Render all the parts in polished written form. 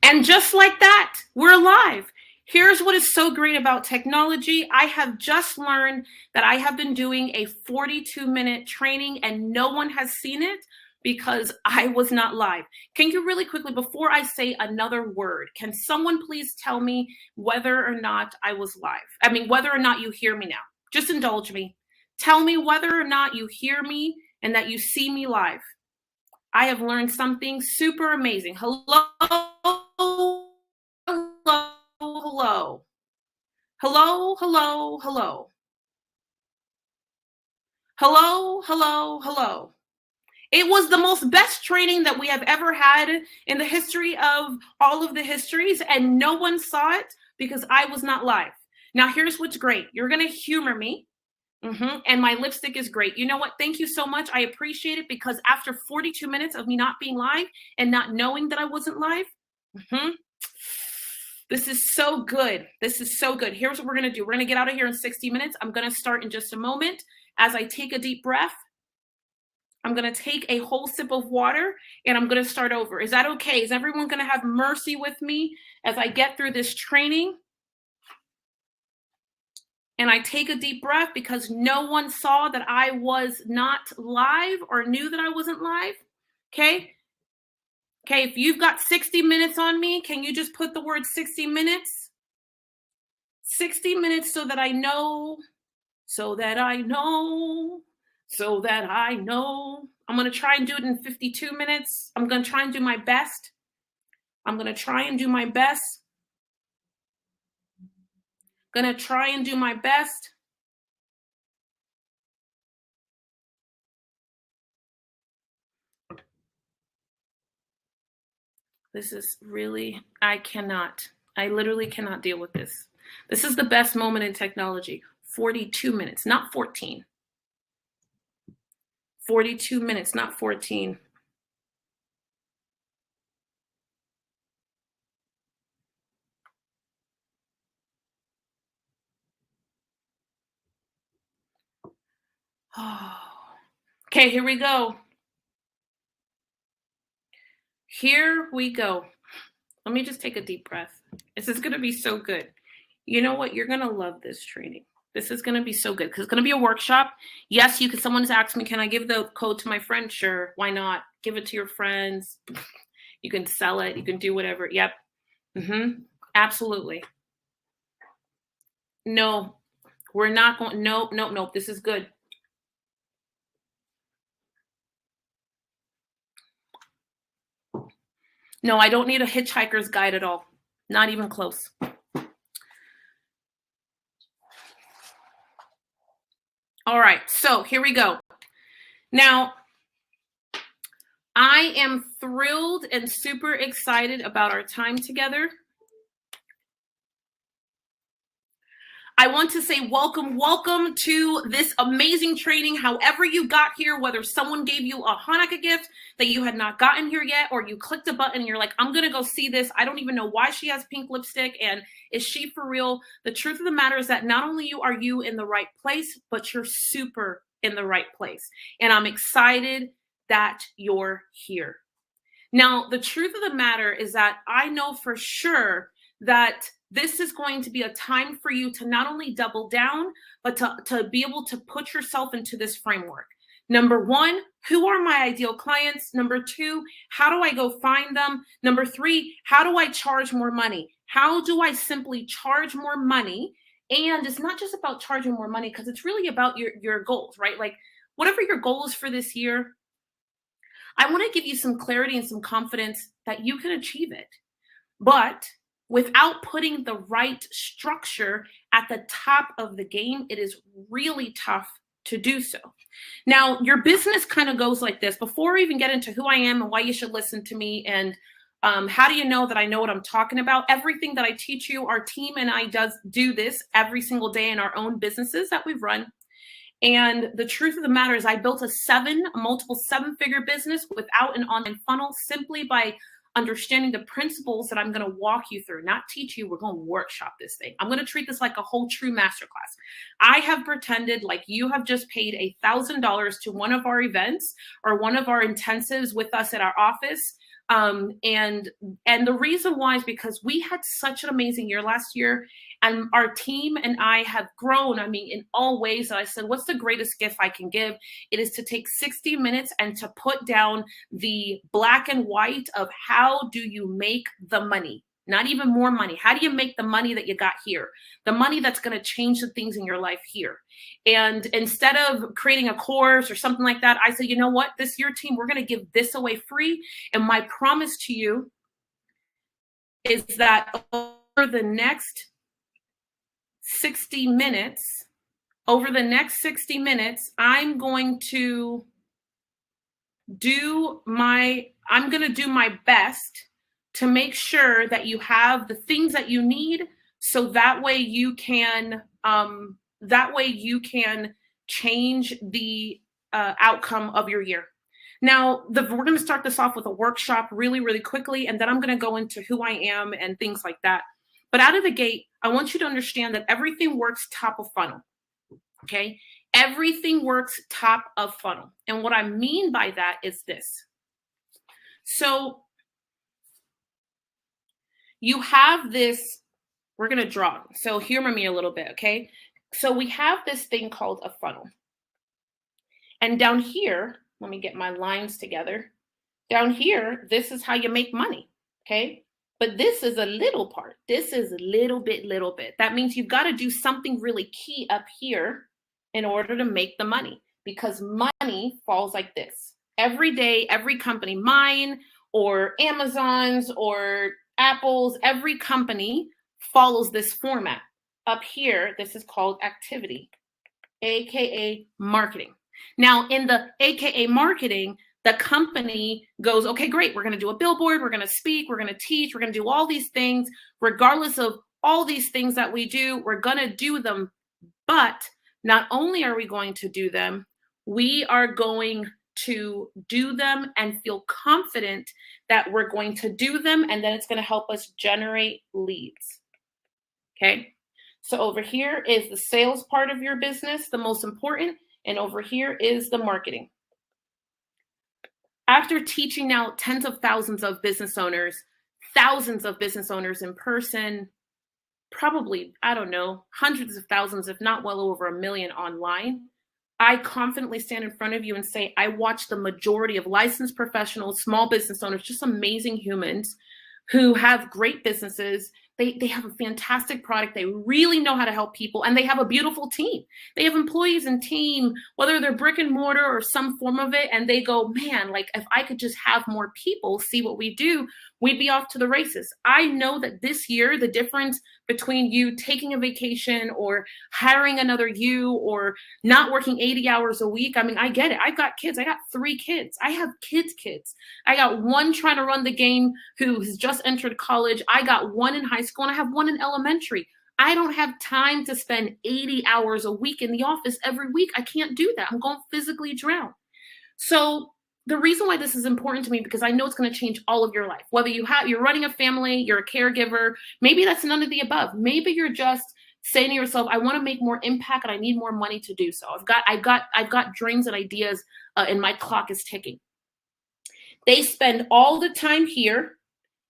And just like that, we're live. Here's what is so great about technology. I have just learned that I have been doing a 42-minute training and no one has seen it because I was not live. Can you really quickly, before I say another word, can someone please tell me whether or not I was live? I mean, whether or not you hear me now. Just indulge me. Tell me whether or not you hear me and that you see me live. I have learned something super amazing. Hello, hello, hello, hello, hello, hello, hello, hello, hello. It was the most best training that we have ever had in the history of all of the histories, and no one saw it because I was not live. Now, here's what's great. You're going to humor me. And my lipstick is great. You know what? Thank you so much. I appreciate it because after 42 minutes of me not being live and not knowing that I wasn't live, this is so good. This is so good. Here's what we're going to do. We're going to get out of here in 60 minutes. I'm going to start in just a moment. As I take a deep breath, I'm going to take a whole sip of water and I'm going to start over. Is that okay? Is everyone going to have mercy with me as I get through this training? And I take a deep breath because no one saw that I was not live or knew that I wasn't live. Okay. Okay. If you've got 60 minutes on me, can you just put the word 60 minutes? 60 minutes so that I know, so that I know, so that I know. I'm going to try and do it in 52 minutes. I'm going to try and do my best. I'm going to try and do my best. Gonna try and do my best. This is really, I literally cannot deal with this. This is the best moment in technology. 42 minutes, not 14. 42 minutes, not 14. Oh. Okay, here we go. Here we go. Let me just take a deep breath. This is going to be so good. You know what? You're going to love this training. This is going to be so good because it's going to be a workshop. Yes, you can. Someone's asked me, can I give the code to my friend? Sure. Why not? Give it to your friends. You can sell it. You can do whatever. Yep. Absolutely. No, we're not going. Nope. Nope. Nope. This is good. No, I don't need a hitchhiker's guide at all. Not even close. All right, so here we go. Now, I am thrilled and super excited about our time together. I want to say welcome to this amazing training. However you got here, whether someone gave you a Hanukkah gift that you had not gotten here yet, or you clicked a button and you're like, I'm going to go see this. I don't even know why she has pink lipstick and is she for real? The truth of the matter is that not only are you in the right place, but you're super in the right place. And I'm excited that you're here. Now, the truth of the matter is that I know for sure that this is going to be a time for you to not only double down, but to be able to put yourself into this framework. Number one, who are my ideal clients? Number two, how do I go find them? Number three, how do I charge more money? How do I simply charge more money? And it's not just about charging more money because it's really about your goals, right? Like whatever your goal is for this year, I want to give you some clarity and some confidence that you can achieve it. But without putting the right structure at the top of the game, it is really tough to do so. Now, your business kind of goes like this. Before we even get into who I am and why you should listen to me and how do you know that I know what I'm talking about? Everything that I teach you, our team and I do this every single day in our own businesses that we've run. And the truth of the matter is I built a multiple seven-figure business without an online funnel simply by understanding the principles that I'm going to walk you through, not teach you. We're going to workshop this thing. I'm going to treat this like a whole true masterclass. I have pretended like you have just paid $1,000 to one of our events or one of our intensives with us at our office. And the reason why is because we had such an amazing year last year, and our team and I have grown, I mean, in all ways. And I said, what's the greatest gift I can give? It is to take 60 minutes and to put down the black and white of how do you make the money? Not even more money. How do you make the money that you got here? The money that's going to change the things in your life here. And instead of creating a course or something like that, I said, you know what? This year, team, we're going to give this away free. And my promise to you is that over the next 60 minutes, I'm going to do my best to make sure that you have the things that you need, so that way you can change the outcome of your year. Now, we're going to start this off with a workshop really, really quickly, and then I'm going to go into who I am and things like that. But out of the gate, I want you to understand that everything works top of funnel, okay? Everything works top of funnel. And what I mean by that is this. So you have this, we're going to draw. So humor me a little bit, okay? So we have this thing called a funnel. And down here, let me get my lines together. Down here, this is how you make money, okay? But this is a little part. This is little bit. That means you've got to do something really key up here in order to make the money, because money falls like this. Every day, every company, mine or Amazon's or Apple's, every company follows this format. Up here, this is called activity, AKA marketing. Now, in the AKA marketing, the company goes, okay, great, we're going to do a billboard, we're going to speak, we're going to teach, we're going to do all these things. Regardless of all these things that we do, we're going to do them. But not only are we going to do them, we are going to do them and feel confident that we're going to do them, and then it's going to help us generate leads. Okay? So over here is the sales part of your business, the most important, and over here is the marketing. After teaching now tens of thousands of business owners, thousands of business owners in person, probably, I don't know, hundreds of thousands, if not well over 1 million online, I confidently stand in front of you and say, I watch the majority of licensed professionals, small business owners, just amazing humans who have great businesses. They have a fantastic product. They really know how to help people, and they have a beautiful team. They have employees and team, whether they're brick and mortar or some form of it, and they go, man, like if I could just have more people see what we do, we'd be off to the races. I know that this year, the difference between you taking a vacation or hiring another you or not working 80 hours a week, I mean, I get it. I've got kids. I got 3 kids. I have kids. I got one trying to run the game who has just entered college. I got one in high school, and I have one in elementary. I don't have time to spend 80 hours a week in the office every week. I can't do that. I'm going to physically drown. So the reason why this is important to me, because I know it's going to change all of your life. Whether you're running a family, you're a caregiver, maybe that's none of the above. Maybe you're just saying to yourself, I want to make more impact and I need more money to do so. I've got dreams and ideas, and my clock is ticking. They spend all the time here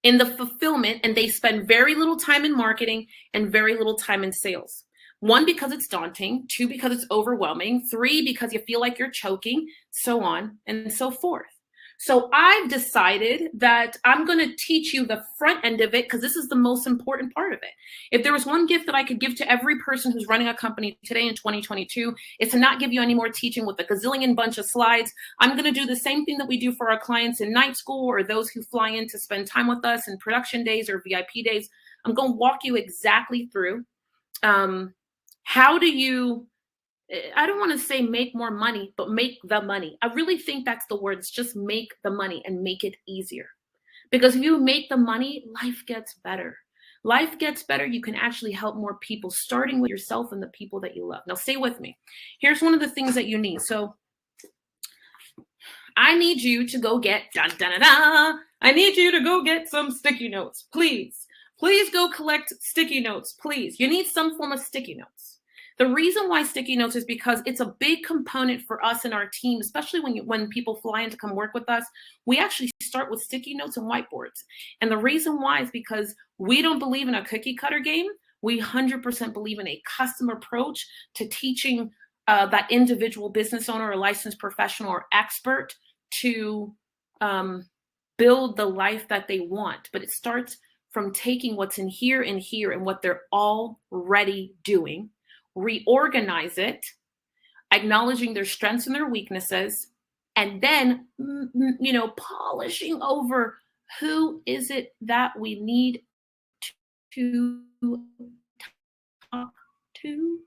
in the fulfillment, and they spend very little time in marketing and very little time in sales. 1, because it's daunting. 2, because it's overwhelming. 3, because you feel like you're choking, so on and so forth. So I've decided that I'm going to teach you the front end of it, because this is the most important part of it. If there was one gift that I could give to every person who's running a company today in 2022, it's to not give you any more teaching with a gazillion bunch of slides. I'm going to do the same thing that we do for our clients in night school or those who fly in to spend time with us in production days or VIP days. I'm going to walk you exactly through how do you, I don't want to say make more money, but make the money. I really think that's the word. It's just make the money and make it easier. Because if you make the money, life gets better. Life gets better. You can actually help more people, starting with yourself and the people that you love. Now, stay with me. Here's one of the things that you need. So I need you to go get, dun, dun, dun, dun, I need you to go get some sticky notes, please. Please go collect sticky notes, please. You need some form of sticky notes. The reason why sticky notes is because it's a big component for us and our team, especially when people fly in to come work with us. We actually start with sticky notes and whiteboards. And the reason why is because we don't believe in a cookie cutter game. We 100% believe in a custom approach to teaching that individual business owner or licensed professional or expert to build the life that they want. But it starts from taking what's in here and what they're already doing, reorganize it, acknowledging their strengths and their weaknesses, and then, polishing over who is it that we need to talk to,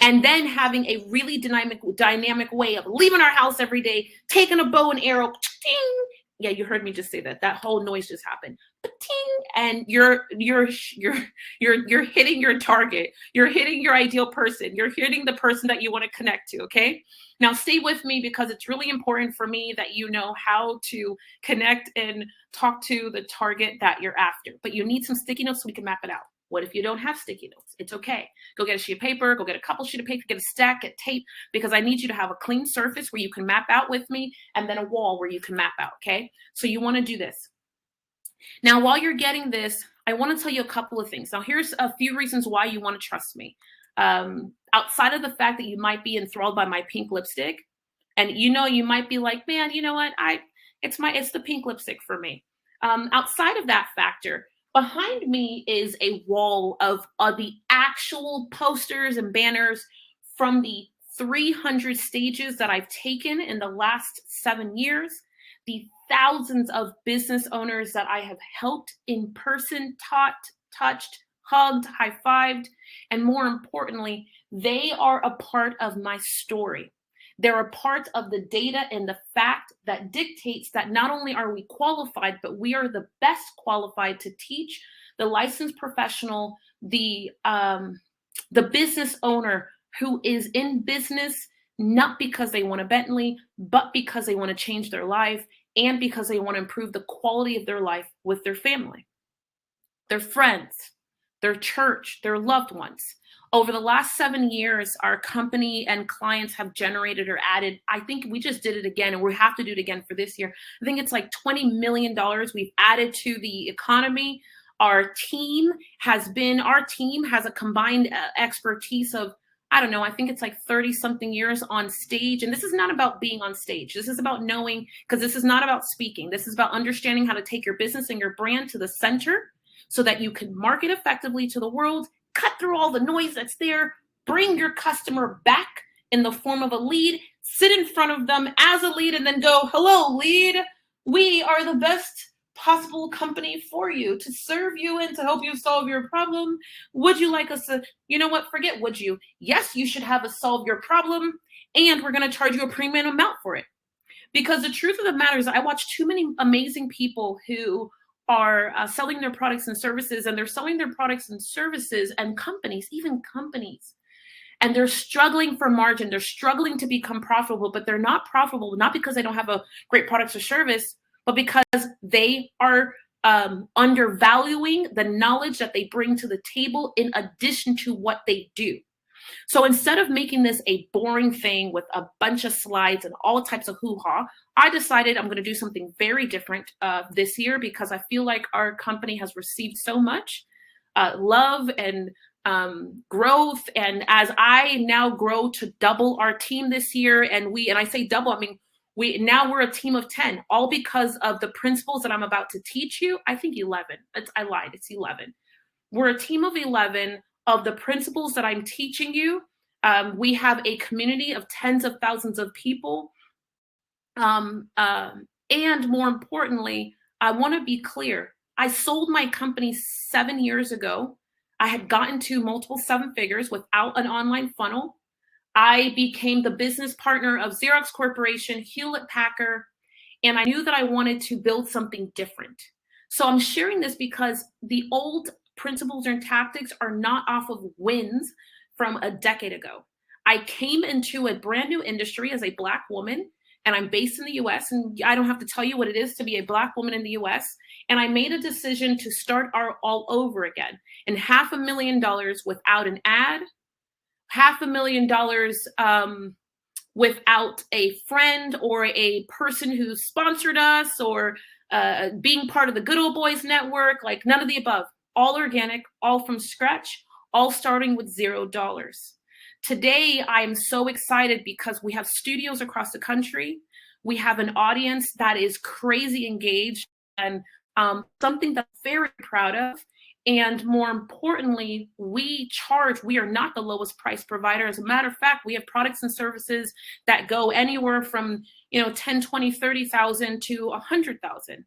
and then having a really dynamic way of leaving our house every day, taking a bow and arrow, ting. Yeah, you heard me just say that. That whole noise just happened. Ting, and you're hitting your target. You're hitting your ideal person. You're hitting the person that you want to connect to, okay? Now stay with me because it's really important for me that you know how to connect and talk to the target that you're after. But you need some sticky notes so we can map it out. What if you don't have sticky notes? It's okay. Go get a sheet of paper, go get a couple sheet of paper, get a stack, get tape, because I need you to have a clean surface where you can map out with me, and then a wall where you can map out, okay? So you want to do this. Now, while you're getting this, I want to tell you a couple of things. Now, here's a few reasons why you want to trust me. Outside of the fact that you might be enthralled by my pink lipstick, and you might be like, man, you know what? It's the pink lipstick for me. Outside of that factor, behind me is a wall of the actual posters and banners from the 300 stages that I've taken in the last 7 years, the thousands of business owners that I have helped in person, taught, touched, hugged, high-fived, and more importantly, they are a part of my story. They're a part of the data and the fact that dictates that not only are we qualified, but we are the best qualified to teach the licensed professional, the business owner who is in business, not because they want a Bentley, but because they want to change their life and because they want to improve the quality of their life with their family, their friends, their church, their loved ones. Over the last 7 years, our company and clients have generated or added, I think we just did it again, and we have to do it again for this year. I think it's like $20 million we've added to the economy. Our team has a combined expertise of, I don't know, I think it's like 30 something years on stage. And this is not about being on stage. This is about knowing, because this is not about speaking. This is about understanding how to take your business and your brand to the center so that you can market effectively to the world, cut through all the noise that's there, bring your customer back in the form of a lead, sit in front of them as a lead, and then go, hello, lead. We are the best possible company for you to serve you and to help you solve your problem. Would you like us to, forget would you? Yes, you should have us solve your problem, and we're going to charge you a premium amount for it. Because the truth of the matter is I watch too many amazing people who are selling their products and services, and they're selling their products and services and companies, and they're struggling for margin. They're struggling to become profitable, but they're not profitable, not because they don't have a great product or service, but because they are undervaluing the knowledge that they bring to the table in addition to what they do. So instead of making this a boring thing with a bunch of slides and all types of hoo-ha, I decided I'm going to do something very different this year because I feel like our company has received so much love and growth. And as I now grow to double our team this year, and I say double, I mean, we're a team of 10, all because of the principles that I'm about to teach you. I think 11. I lied. It's 11. We're a team of 11 of the principles that I'm teaching you. We have a community of tens of thousands of people. And more importantly, I want to be clear. I sold my company 7 years ago. I had gotten to multiple 7 figures without an online funnel. I became the business partner of Xerox Corporation, Hewlett Packard, and I knew that I wanted to build something different. So I'm sharing this because the old principles and tactics are not off of wins from a decade ago. I came into a brand new industry as a Black woman, and I'm based in the US, and I don't have to tell you what it is to be a Black woman in the US. And I made a decision to start all over again. And $500,000 without an ad, $500,000 without a friend or a person who sponsored us or being part of the Good Old Boys network, like none of the above. All organic, all from scratch, all starting with $0. Today, I am so excited because we have studios across the country. We have an audience that is crazy engaged, and something that I'm very proud of. And more importantly, we are not the lowest price provider. As a matter of fact, we have products and services that go anywhere from 10, 20, 30,000 to 100,000.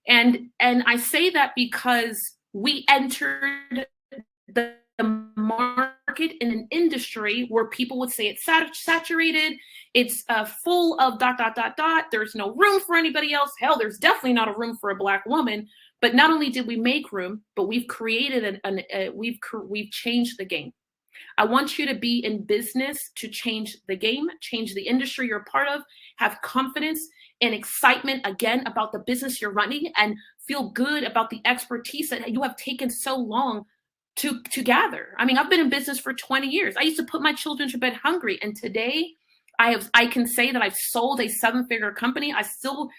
And I say that because we entered the market in an industry where people would say it's saturated, it's full of ... There's no room for anybody else. Hell, there's definitely not a room for a Black woman. But not only did we make room, but we've created we've changed the game. I want you to be in business to change the game, change the industry you're a part of, have confidence and excitement again about the business you're running, and feel good about the expertise that you have taken so long to gather. I mean, I've been in business for 20 years. I used to put my children to bed hungry, and today I can say that I've sold a 7-figure company. I sold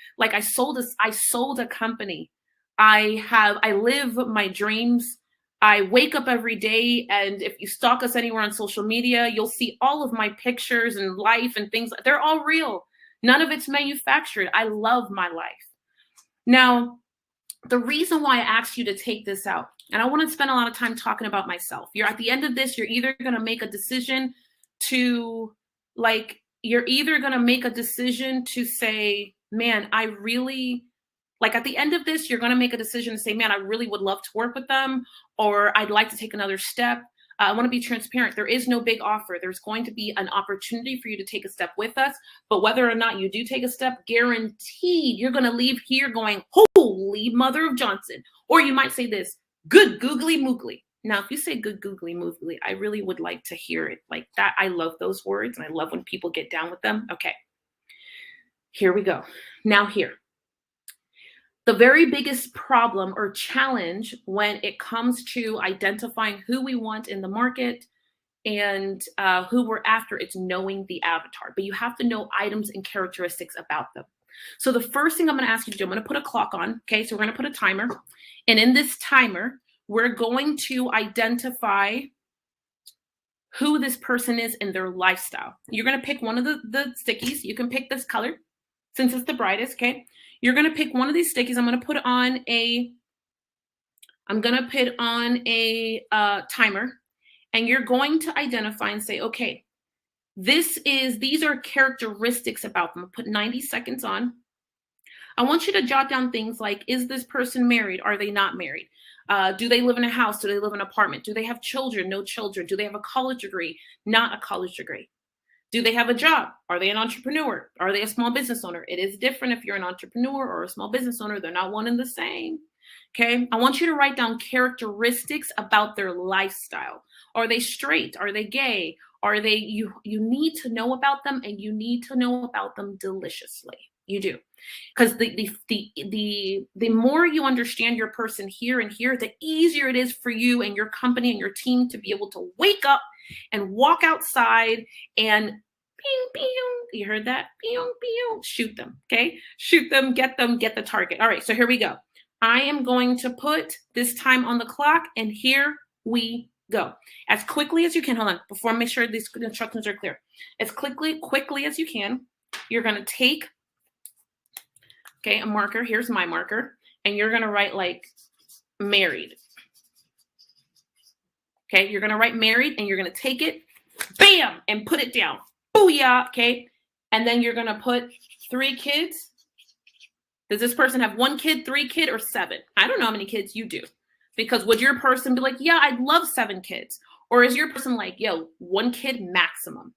a company. I live my dreams. I wake up every day, and if you stalk us anywhere on social media, you'll see all of my pictures and life and things. They're all real. None of it's manufactured. I love my life. Now, the reason why I asked you to take this out, and I want to spend a lot of time talking about myself. At the end of this, you're either going to make a decision to say, man, at the end of this, you're going to make a decision to say, man, I really would love to work with them, or I'd like to take another step. I want to be transparent. There is no big offer. There's going to be an opportunity for you to take a step with us. But whether or not you do take a step, guaranteed, you're going to leave here going, holy mother of Johnson. Or you might say this, good googly moogly. Now, if you say good googly moogly, I really would like to hear it like that. I love those words, and I love when people get down with them. Okay, here we go. Now here. The very biggest problem or challenge when it comes to identifying who we want in the market and who we're after, it's knowing the avatar. But you have to know items and characteristics about them. So the first thing I'm going to ask you to do, I'm going to put a clock on. Okay, so we're going to put a timer. And in this timer, we're going to identify who this person is in their lifestyle. You're going to pick one of the stickies. You can pick this color since it's the brightest, okay? You're going to pick one of these stickies. I'm going to put on a timer, and you're going to identify and say, okay, these are characteristics about them. I'll put 90 seconds on. I want you to jot down things like, is this person married? Are they not married? Do they live in a house? Do they live in an apartment? Do they have children? No children. Do they have a college degree? Not a college degree. Do they have a job? Are they an entrepreneur? Are they a small business owner? It is different if you're an entrepreneur or a small business owner. They're not one and the same. Okay. I want you to write down characteristics about their lifestyle. Are they straight? Are they gay? Are they, you need to know about them, and you need to know about them deliciously. You do. Because the more you understand your person here and here, the easier it is for you and your company and your team to be able to wake up and walk outside and pew, pew, you heard that? Pew, pew, shoot them, okay? Shoot them, get the target. All right, so here we go. I am going to put this time on the clock, and here we go. As quickly as you can, hold on, before I make sure these instructions are clear. As quickly as you can, you're gonna take, okay, a marker, here's my marker, and you're gonna write like married. Okay, you're gonna write married, and you're gonna take it, bam, and put it down. Booyah, okay? And then you're gonna put 3 kids. Does this person have 1 kid, 3 kid, or 7? I don't know how many kids you do. Because would your person be like, yeah, I'd love 7 kids? Or is your person like, yo, 1 kid maximum?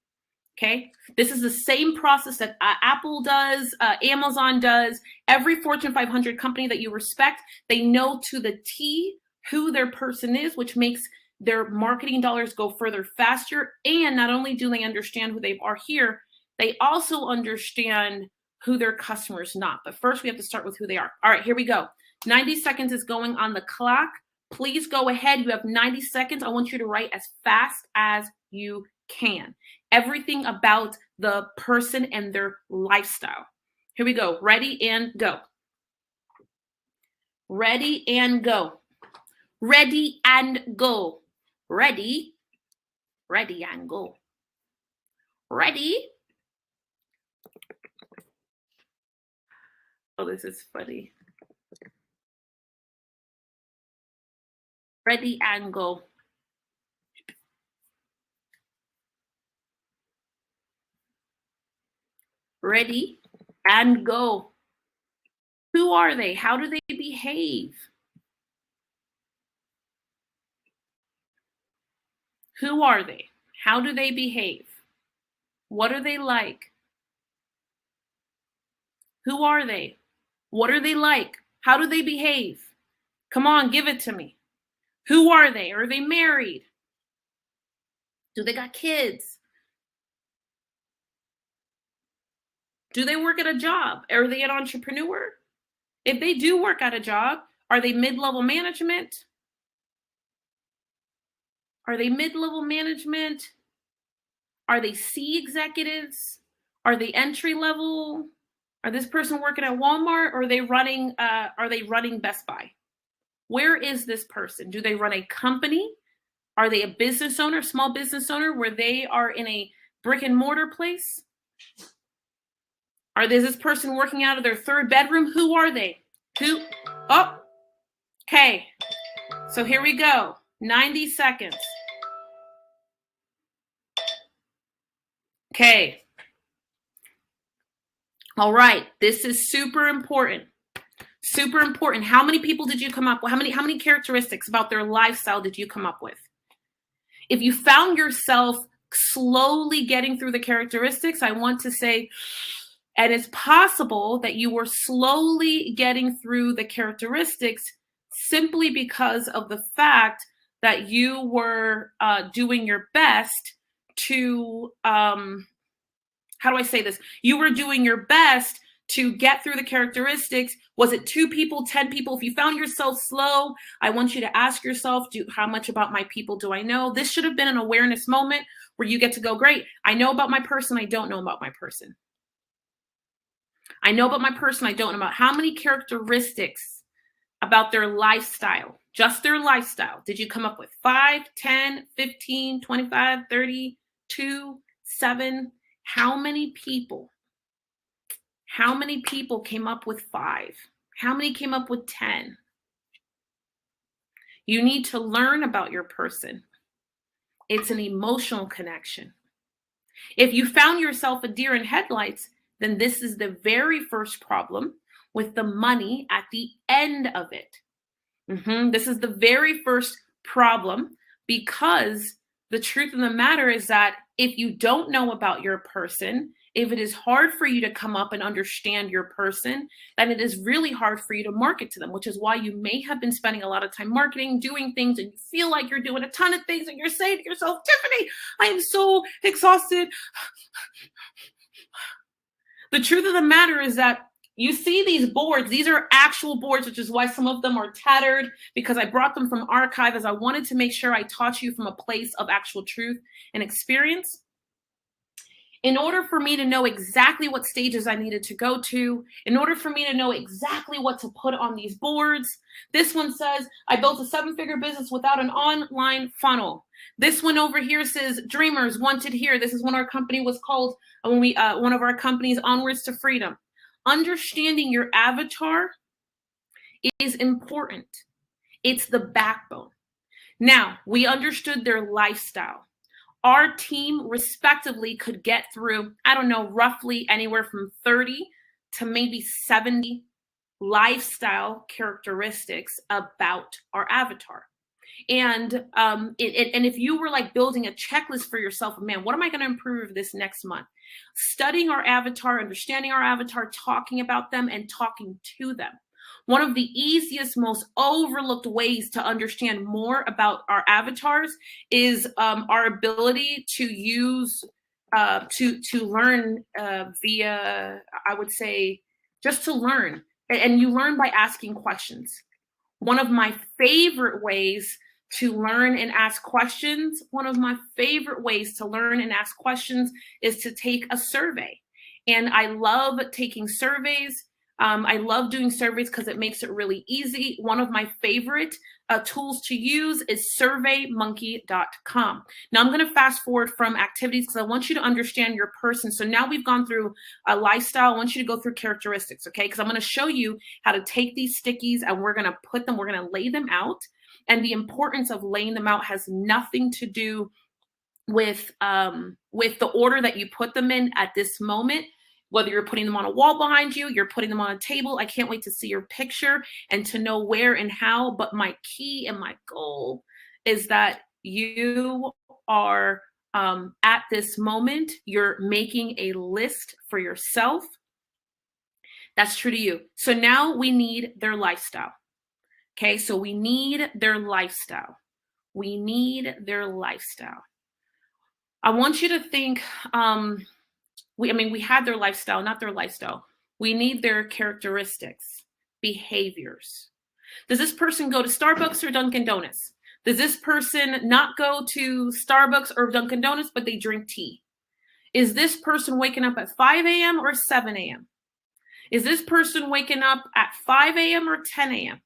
Okay, this is the same process that Apple does, Amazon does. Every Fortune 500 company that you respect, they know to the T who their person is, which makes their marketing dollars go further faster. And not only do they understand who they are here, they also understand who their customer is not. But first we have to start with who they are. All right, here we go. 90 seconds is going on the clock. Please go ahead. You have 90 seconds. I want you to write as fast as you can. Everything about the person and their lifestyle. Here we go. Ready and go. Ready and go. Ready and go. Ready. Ready and go. Ready. Oh, this is funny. Ready and go. Ready and go. Who are they? How do they behave? Who are they? How do they behave? What are they like? Who are they? What are they like? How do they behave? Come on, give it to me. Who are they? Are they married? Do they got kids? Do they work at a job? Are they an entrepreneur? If they do work at a job, are they mid-level management? Are they mid-level management? Are they C executives? Are they entry level? Are this person working at Walmart, or are they running Best Buy? Where is this person? Do they run a company? Are they a business owner, small business owner, where they are in a brick and mortar place? Is this person working out of their third bedroom? Who are they? Who? Oh, okay. So here we go. 90 seconds. Okay. All right. This is super important. Super important. How many people did you come up with? How many characteristics about their lifestyle did you come up with? If you found yourself slowly getting through the characteristics, I want to say, and it's possible that you were slowly getting through the characteristics simply because of the fact that you were doing your best to, how do I say this? You were doing your best to get through the characteristics. Was it 2 people, 10 people? If you found yourself slow, I want you to ask yourself, how much about my people do I know? This should have been an awareness moment where you get to go, great, I know about my person, I don't know about my person. I know about my person, I don't know about. How many characteristics about their lifestyle, just their lifestyle, did you come up with? 5, 10, 15, 25, 30, 2, 7? How many people? How many people came up with 5? How many came up with 10? You need to learn about your person. It's an emotional connection. If you found yourself a deer in headlights, then this is the very first problem with the money at the end of it. This is the very first problem, because the truth of the matter is that if you don't know about your person, if it is hard for you to come up and understand your person, then it is really hard for you to market to them, which is why you may have been spending a lot of time marketing, doing things, and you feel like you're doing a ton of things, and you're saying to yourself, Tiffany, I am so exhausted. The truth of the matter is that you see these boards, these are actual boards, which is why some of them are tattered, because I brought them from archive, as I wanted to make sure I taught you from a place of actual truth and experience. In order for me to know exactly what stages I needed to go to, in order for me to know exactly what to put on these boards, this one says, I built a 7-figure business without an online funnel. This one over here says, Dreamers Wanted Here. This is when our company was called, one of our companies, Onwards to Freedom. Understanding your avatar is important. It's the backbone. Now, we understood their lifestyle. Our team respectively could get through, I don't know, roughly anywhere from 30 to maybe 70 lifestyle characteristics about our avatar. And if you were like building a checklist for yourself, man, what am I going to improve this next month? Studying our avatar, understanding our avatar, talking about them, and talking to them. One of the easiest, most overlooked ways to understand more about our avatars is our ability to use to learn via, I would say, just to learn. And you learn by asking questions. One of my favorite ways to learn and ask questions, one of my favorite ways to learn and ask questions is to take a survey. And I love taking surveys. I love doing surveys because it makes it really easy. One of my favorite tools to use is surveymonkey.com. Now I'm going to fast forward from activities because I want you to understand your person. So now we've gone through a lifestyle. I want you to go through characteristics, okay? Because I'm going to show you how to take these stickies and we're going to lay them out. And the importance of laying them out has nothing to do with the order that you put them in at this moment. Whether you're putting them on a wall behind you, you're putting them on a table. I can't wait to see your picture and to know where and how. But my key and my goal is that you are at this moment, you're making a list for yourself. That's true to you. So now we need their lifestyle. Okay, so we need their lifestyle. We need their lifestyle. I want you to think, we had their lifestyle, not their lifestyle. We need their characteristics, behaviors. Does this person go to Starbucks or Dunkin' Donuts? Does this person not go to Starbucks or Dunkin' Donuts, but they drink tea? Is this person waking up at 5 a.m. or 7 a.m.? Is this person waking up at 5 a.m. or 10 a.m.?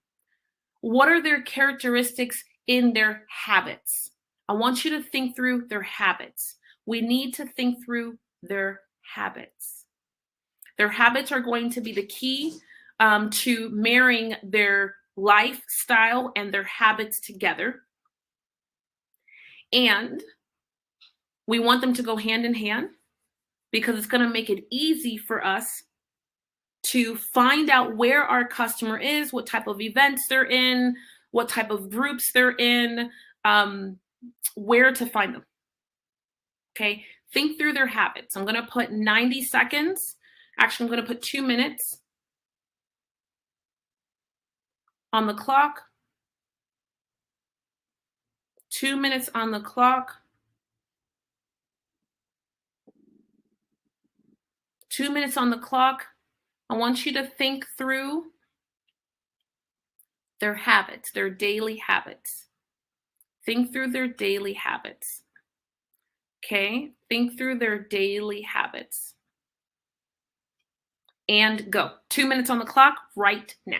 What are their characteristics in their habits? I want you to think through their habits. We need to think through their habits. Their habits are going to be the key to marrying their lifestyle and their habits together. And we want them to go hand in hand because it's going to make it easy for us to find out where our customer is, what type of events they're in, what type of groups they're in, where to find them. Okay, think through their habits. I'm going to put 90 seconds. Actually, I'm going to put 2 minutes on the clock. 2 minutes on the clock. 2 minutes on the clock. I want you to think through their habits, their daily habits. Think through their daily habits. Okay, think through their daily habits. And go. 2 minutes on the clock right now.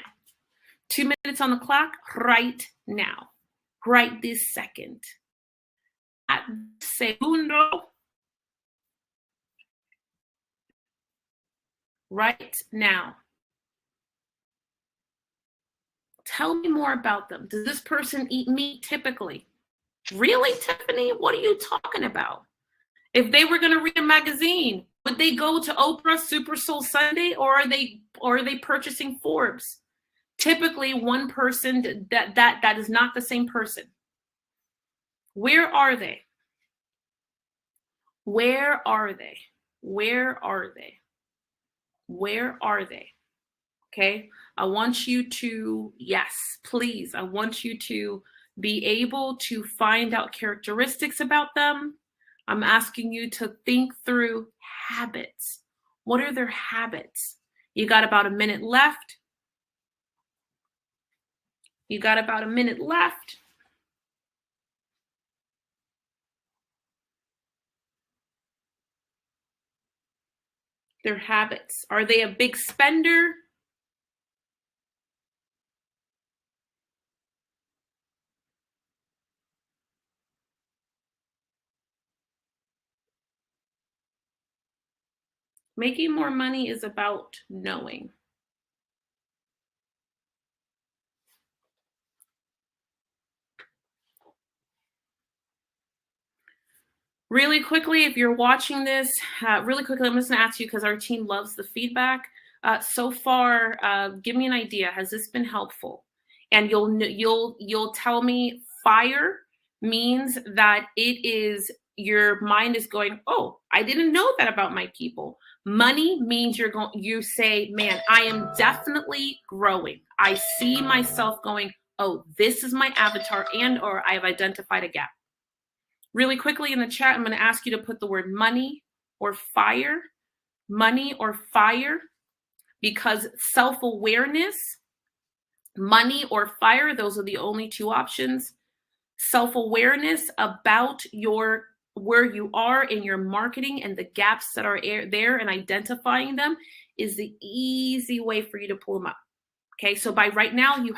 2 minutes on the clock right now. Right this second. At segundo. Right now. Tell me more about them. Does this person eat meat typically? Really, Tiffany? What are you talking about? If they were going to read a magazine, would they go to Oprah, Super Soul Sunday, or are they purchasing Forbes? Typically, one person that is not the same person. Where are they? Where are they? Where are they? Where are they? Okay, I want you to, yes, please, I want you to be able to find out characteristics about them. I'm asking you to think through habits. What are their habits? You got about a minute left. You got about a minute left. Their habits. Are they a big spender? Making more money is about knowing. Really quickly, if you're watching this, really quickly, I'm just going to ask you because our team loves the feedback. So far, give me an idea. Has this been helpful? And you'll tell me fire means that it is your mind is going, oh, I didn't know that about my people. Money means you say, man, I am definitely growing. I see myself going, oh, this is my avatar, and or I have identified a gap. Really quickly in the chat, I'm going to ask you to put the word money or fire, money or fire, because self-awareness, money or fire, those are the only two options. Self-awareness about where you are in your marketing and the gaps that are there and identifying them is the easy way for you to pull them up. Okay, so by right now we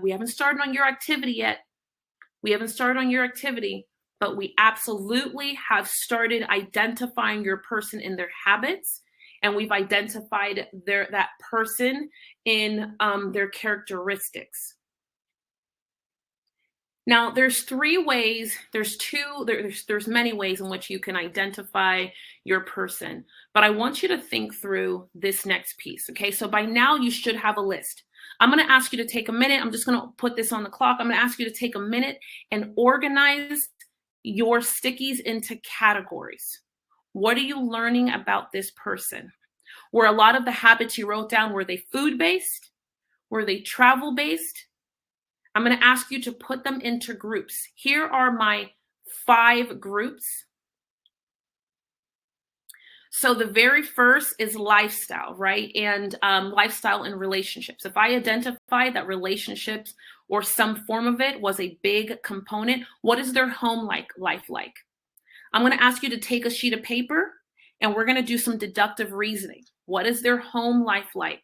haven't started on your activity yet. We haven't started on your activity, but we absolutely have started identifying your person in their habits, and we've identified that person in their characteristics. Now, there's three ways, there's many ways in which you can identify your person, but I want you to think through this next piece, okay? So by now you should have a list. I'm gonna ask you to take a minute. I'm just gonna put this on the clock. I'm gonna ask you to take a minute and organize your stickies into categories. What are you learning about this person? Were a lot of the habits you wrote down, were they food-based? Were they travel-based? I'm going to ask you to put them into groups. Here are my 5 groups. So the very first is lifestyle, right? And lifestyle and relationships. If I identify that relationships or some form of it was a big component, what is their home life like? I'm going to ask you to take a sheet of paper and we're going to do some deductive reasoning. What is their home life like?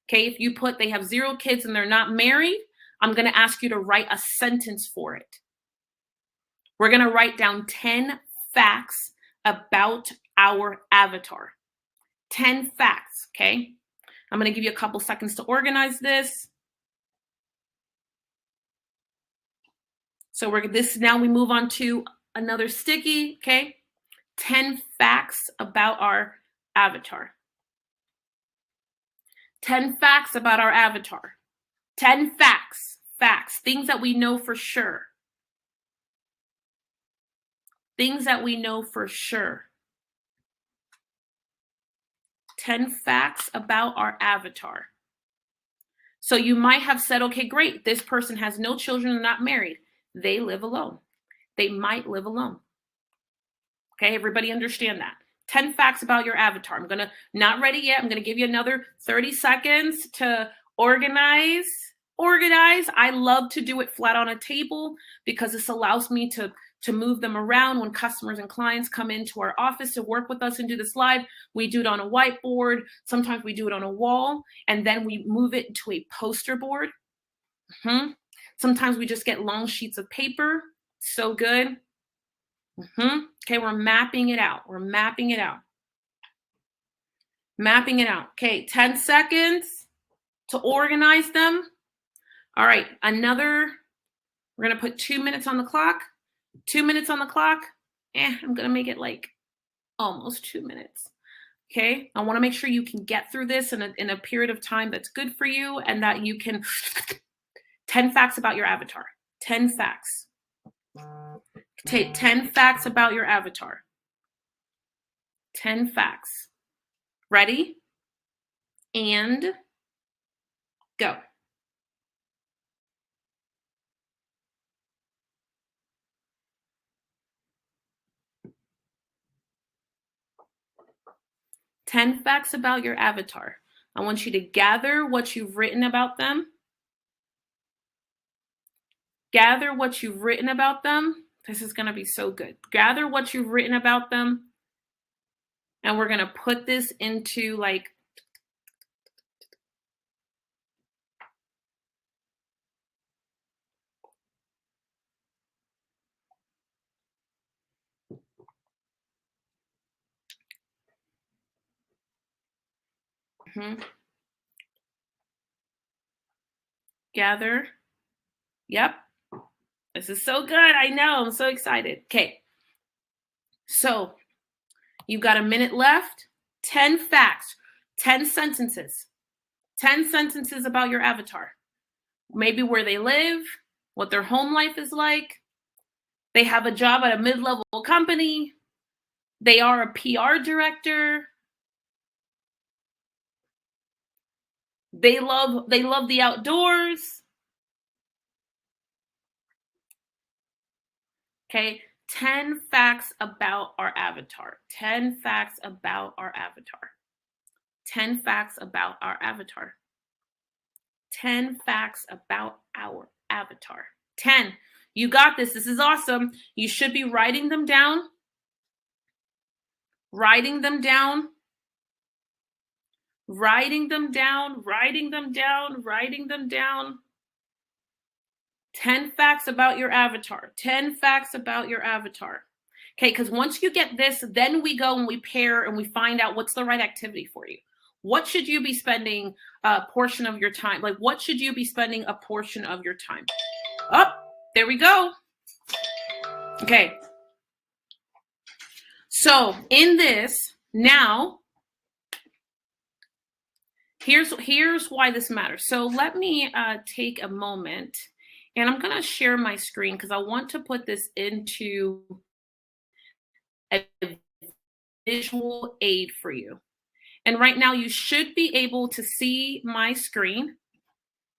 Okay, if you put they have 0 kids and they're not married, I'm going to ask you to write a sentence for it. We're going to write down 10 facts about our avatar. 10 facts, okay? I'm going to give you a couple seconds to organize this. So now we move on to another sticky, okay? 10 facts about our avatar. 10 facts about our avatar. 10 facts, things that we know for sure. Things that we know for sure. 10 facts about our avatar. So you might have said, okay, great, this person has no children and not married. They live alone. They might live alone. Okay, everybody understand that. 10 facts about your avatar. Not ready yet. I'm going to give you another 30 seconds to organize. I love to do it flat on a table because this allows me to move them around when customers and clients come into our office to work with us and do this live. We do it on a whiteboard. Sometimes we do it on a wall, and then we move it to a poster board. Sometimes we just get long sheets of paper. So good. Okay, we're mapping it out. Okay, 10 seconds to organize them. All right, we're gonna put 2 minutes on the clock. 2 minutes on the clock. I'm gonna make it like almost 2 minutes. Okay, I wanna make sure you can get through this in a period of time that's good for you and that you can. 10 facts about your avatar. 10 facts. Take 10 facts about your avatar. 10 facts. Ready? And go. Ten facts about your avatar. I want you to gather what you've written about them. Gather what you've written about them. This is going to be so good. Gather what you've written about them. And we're going to put this into like gather. Yep. This is so good. I know. I'm so excited. Okay. So you've got a minute left. 10 facts, 10 sentences. 10 sentences about your avatar. Maybe where they live, what their home life is like. They have a job at a mid-level company. They are a PR director. They love the outdoors. Okay, 10 facts about our avatar. 10 facts about our avatar. 10 facts about our avatar. 10 facts about our avatar. 10. You got this. This is awesome. You should be writing them down. Writing them down. Writing them down. Writing them down. Writing them down. 10 facts about your avatar. 10 facts about your avatar. Okay, because once you get this, then we go and we pair and we find out what's the right activity for you. What should you be spending a portion of your time? Like, what should you be spending a portion of your time? Oh, there we go. Okay. So in this, now, here's why this matters. So let me take a moment, and I'm going to share my screen because I want to put this into a visual aid for you. And right now you should be able to see my screen.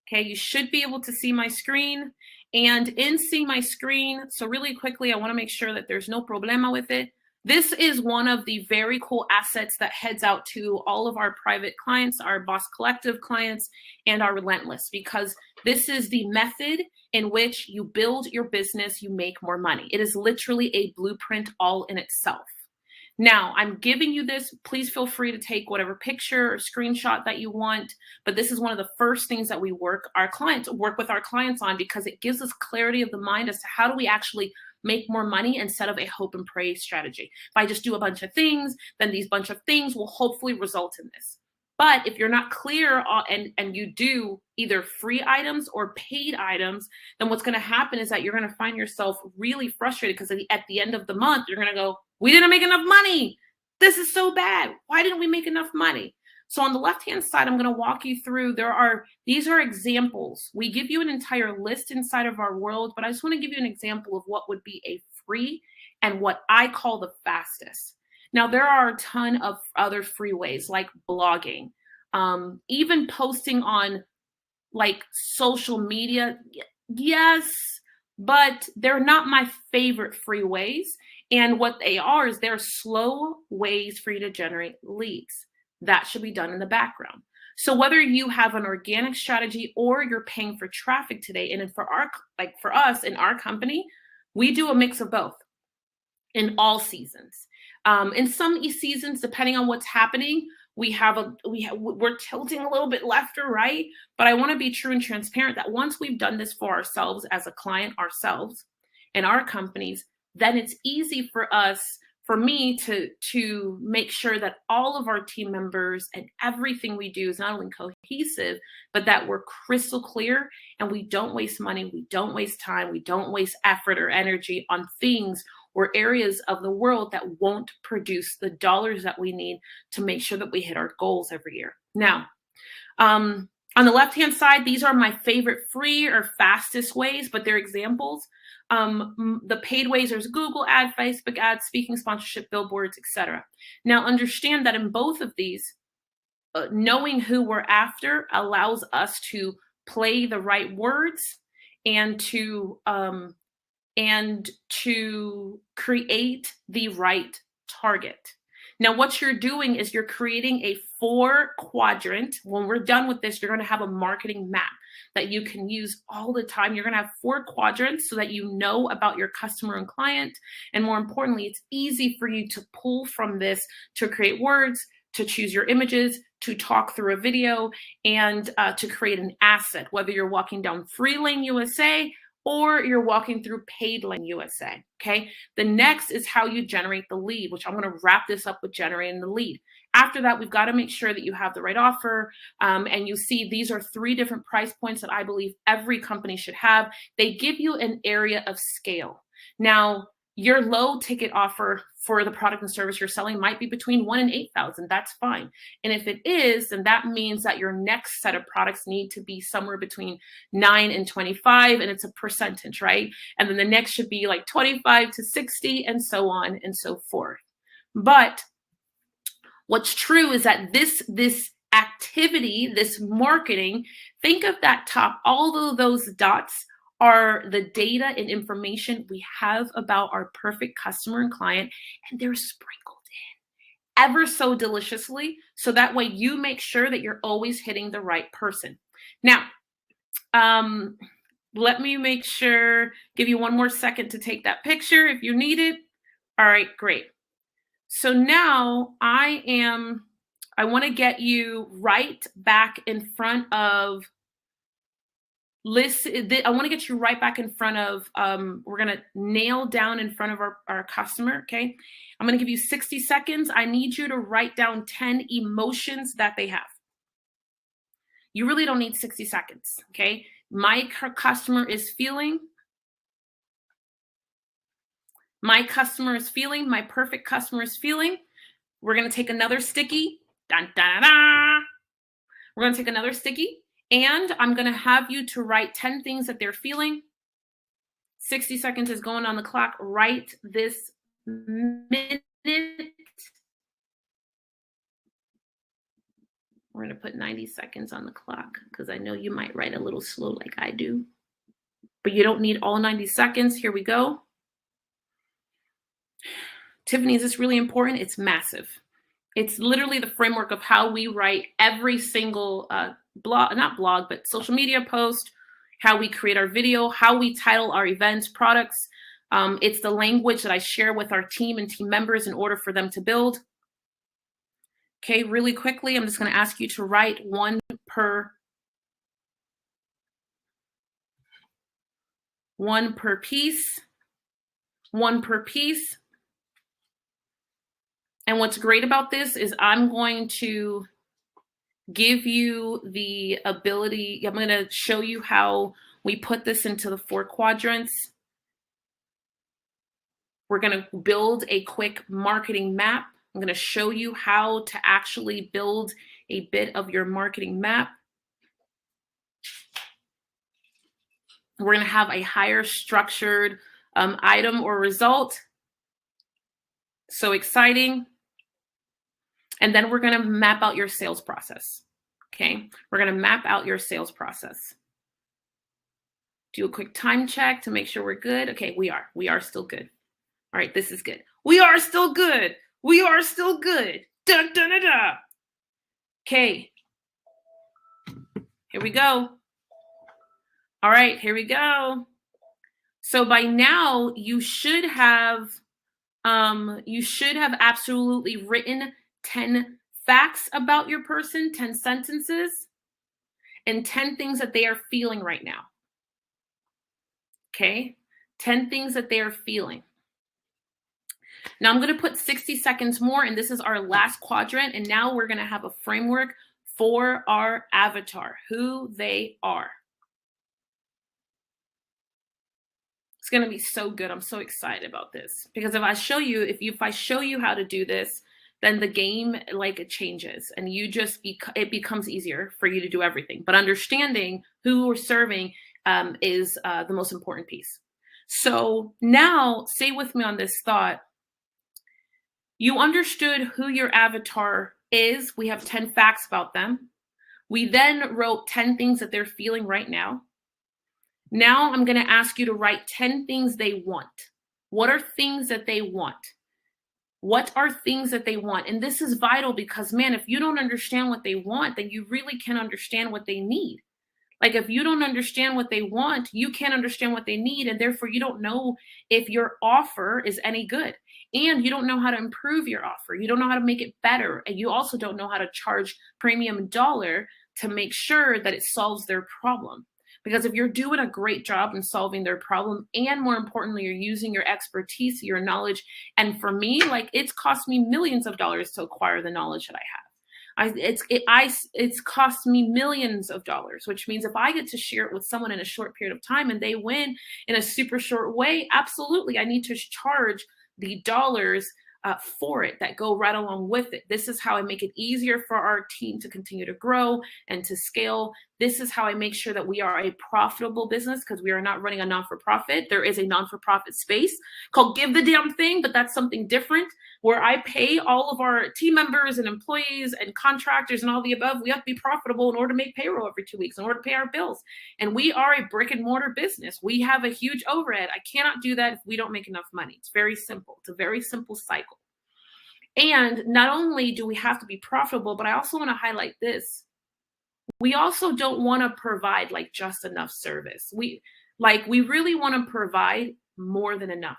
Okay, you should be able to see my screen. And in seeing my screen, so really quickly, I want to make sure that there's no problema with it. This is one of the very cool assets that heads out to all of our private clients, our Boss Collective clients, and our Relentless, because this is the method in which you build your business, you make more money. It is literally a blueprint all in itself. Now, I'm giving you this. Please feel free to take whatever picture or screenshot that you want. But this is one of the first things that we work with our clients on, because it gives us clarity of the mind as to how do we actually make more money instead of a hope and pray strategy. If I just do a bunch of things, then these bunch of things will hopefully result in this. But if you're not clear and you do either free items or paid items, then what's going to happen is that you're going to find yourself really frustrated, because at the end of the month, you're going to go, we didn't make enough money. This is so bad. Why didn't we make enough money? So on the left-hand side, I'm going to walk you through. These are examples. We give you an entire list inside of our world, but I just want to give you an example of what would be a free and what I call the fastest. Now, there are a ton of other free ways, like blogging, even posting on like social media. Yes, but they're not my favorite free ways. And what they are is they're slow ways for you to generate leads. That should be done in the background. So whether you have an organic strategy or you're paying for traffic today, and for us in our company, we do a mix of both in all seasons. In some seasons, depending on what's happening, we're tilting a little bit left or right. But I want to be true and transparent that once we've done this for ourselves as a client, ourselves and our companies, then it's easy for me to make sure that all of our team members and everything we do is not only cohesive, but that we're crystal clear and we don't waste money, we don't waste time, we don't waste effort or energy on things or areas of the world that won't produce the dollars that we need to make sure that we hit our goals every year. Now, on the left-hand side, these are my favorite free or fastest ways, but they're examples. The paid ways, there's Google ad, Facebook ads, speaking, sponsorship, billboards, etc. Now, understand that in both of these, knowing who we're after allows us to play the right words and to create the right target. Now, what you're doing is you're creating a 4-quadrant. When we're done with this, you're going to have a marketing map that you can use all the time. You're going to have 4 quadrants so that you know about your customer and client. And more importantly, it's easy for you to pull from this to create words, to choose your images, to talk through a video, and to create an asset, whether you're walking down Free Lane USA or you're walking through Paid Lane USA, okay? The next is how you generate the lead, which I'm gonna wrap this up with generating the lead. After that, we've gotta make sure that you have the right offer, and you see these are 3 different price points that I believe every company should have. They give you an area of scale. Now, your low ticket offer for the product and service you're selling might be between 1 and 8,000. That's fine. And if it is, then that means that your next set of products need to be somewhere between 9 and 25, and it's a percentage, right? And then the next should be like 25 to 60, and so on and so forth. But what's true is that this activity, this marketing, think of that top, all of those dots are the data and information we have about our perfect customer and client, and they're sprinkled in ever so deliciously, so that way you make sure that you're always hitting the right person. Now, let me make sure, give you one more second to take that picture if you need it. All right, great. So now I want to get you right back in front of I want to get you right back in front of, we're going to nail down in front of our customer, okay? I'm going to give you 60 seconds. I need you to write down 10 emotions that they have. You really don't need 60 seconds, okay? My customer is feeling. My customer is feeling. My perfect customer is feeling. We're going to take another sticky. Dun, dun, dun. We're going to take another sticky. And I'm going to have you to write 10 things that they're feeling. 60 seconds is going on the clock right this minute. We're going to put 90 seconds on the clock because I know you might write a little slow like I do. But you don't need all 90 seconds. Here we go. Tiffany, is this really important? It's massive. It's literally the framework of how we write every single but social media post, how we create our video, how we title our events, products. It's the language that I share with our team and team members in order for them to build. Okay, really quickly, I'm just going to ask you to write one per piece. One per piece. And what's great about this is I'm going to give you the ability, I'm going to show you how we put this into the 4 quadrants. We're going to build a quick marketing map. I'm going to show you how to actually build a bit of your marketing map. We're going to have a higher structured item or result. So exciting. And then we're going to map out your sales process. Okay, we're going to map out your sales process. Do a quick time check to make sure we're good. Okay, we are still good. All right, this is good. We are still good. We are still good. Da, da, da, da. Okay, here we go. All right, here we go. So by now you should have absolutely written 10 facts about your person, 10 sentences, and 10 things that they are feeling right now. Okay, 10 things that they are feeling. Now I'm going to put 60 seconds more, and this is our last quadrant. And now we're going to have a framework for our avatar, who they are. It's going to be so good. I'm so excited about this because if I show you how to do this, then the game it changes and it becomes easier for you to do everything. But understanding who we're serving is the most important piece. So now stay with me on this thought. You understood who your avatar is. We have 10 facts about them. We then wrote 10 things that they're feeling right now. Now I'm going to ask you to write 10 things they want. What are things that they want? What are things that they want? And this is vital because, man, if you don't understand what they want, then you really can't understand what they need. Like if you don't understand what they want, you can't understand what they need. And therefore you don't know if your offer is any good. And you don't know how to improve your offer. You don't know how to make it better. And you also don't know how to charge premium dollar to make sure that it solves their problem. Because if you're doing a great job in solving their problem, and more importantly, you're using your expertise, your knowledge, and for me, it's cost me millions of dollars to acquire the knowledge that I have. It's cost me millions of dollars, which means if I get to share it with someone in a short period of time and they win in a super short way, absolutely, I need to charge the dollars for it that go right along with it. This is how I make it easier for our team to continue to grow and to scale. This is how I make sure that we are a profitable business, because we are not running a non-for-profit. There is a non-for-profit space called Give the Damn Thing, but that's something different, where I pay all of our team members and employees and contractors and all the above. We have to be profitable in order to make payroll every 2 weeks, in order to pay our bills. And we are a brick and mortar business. We have a huge overhead. I cannot do that if we don't make enough money. It's very simple. It's a very simple cycle. And not only do we have to be profitable, but I also want to highlight this. We also don't want to provide like just enough service. We really want to provide more than enough.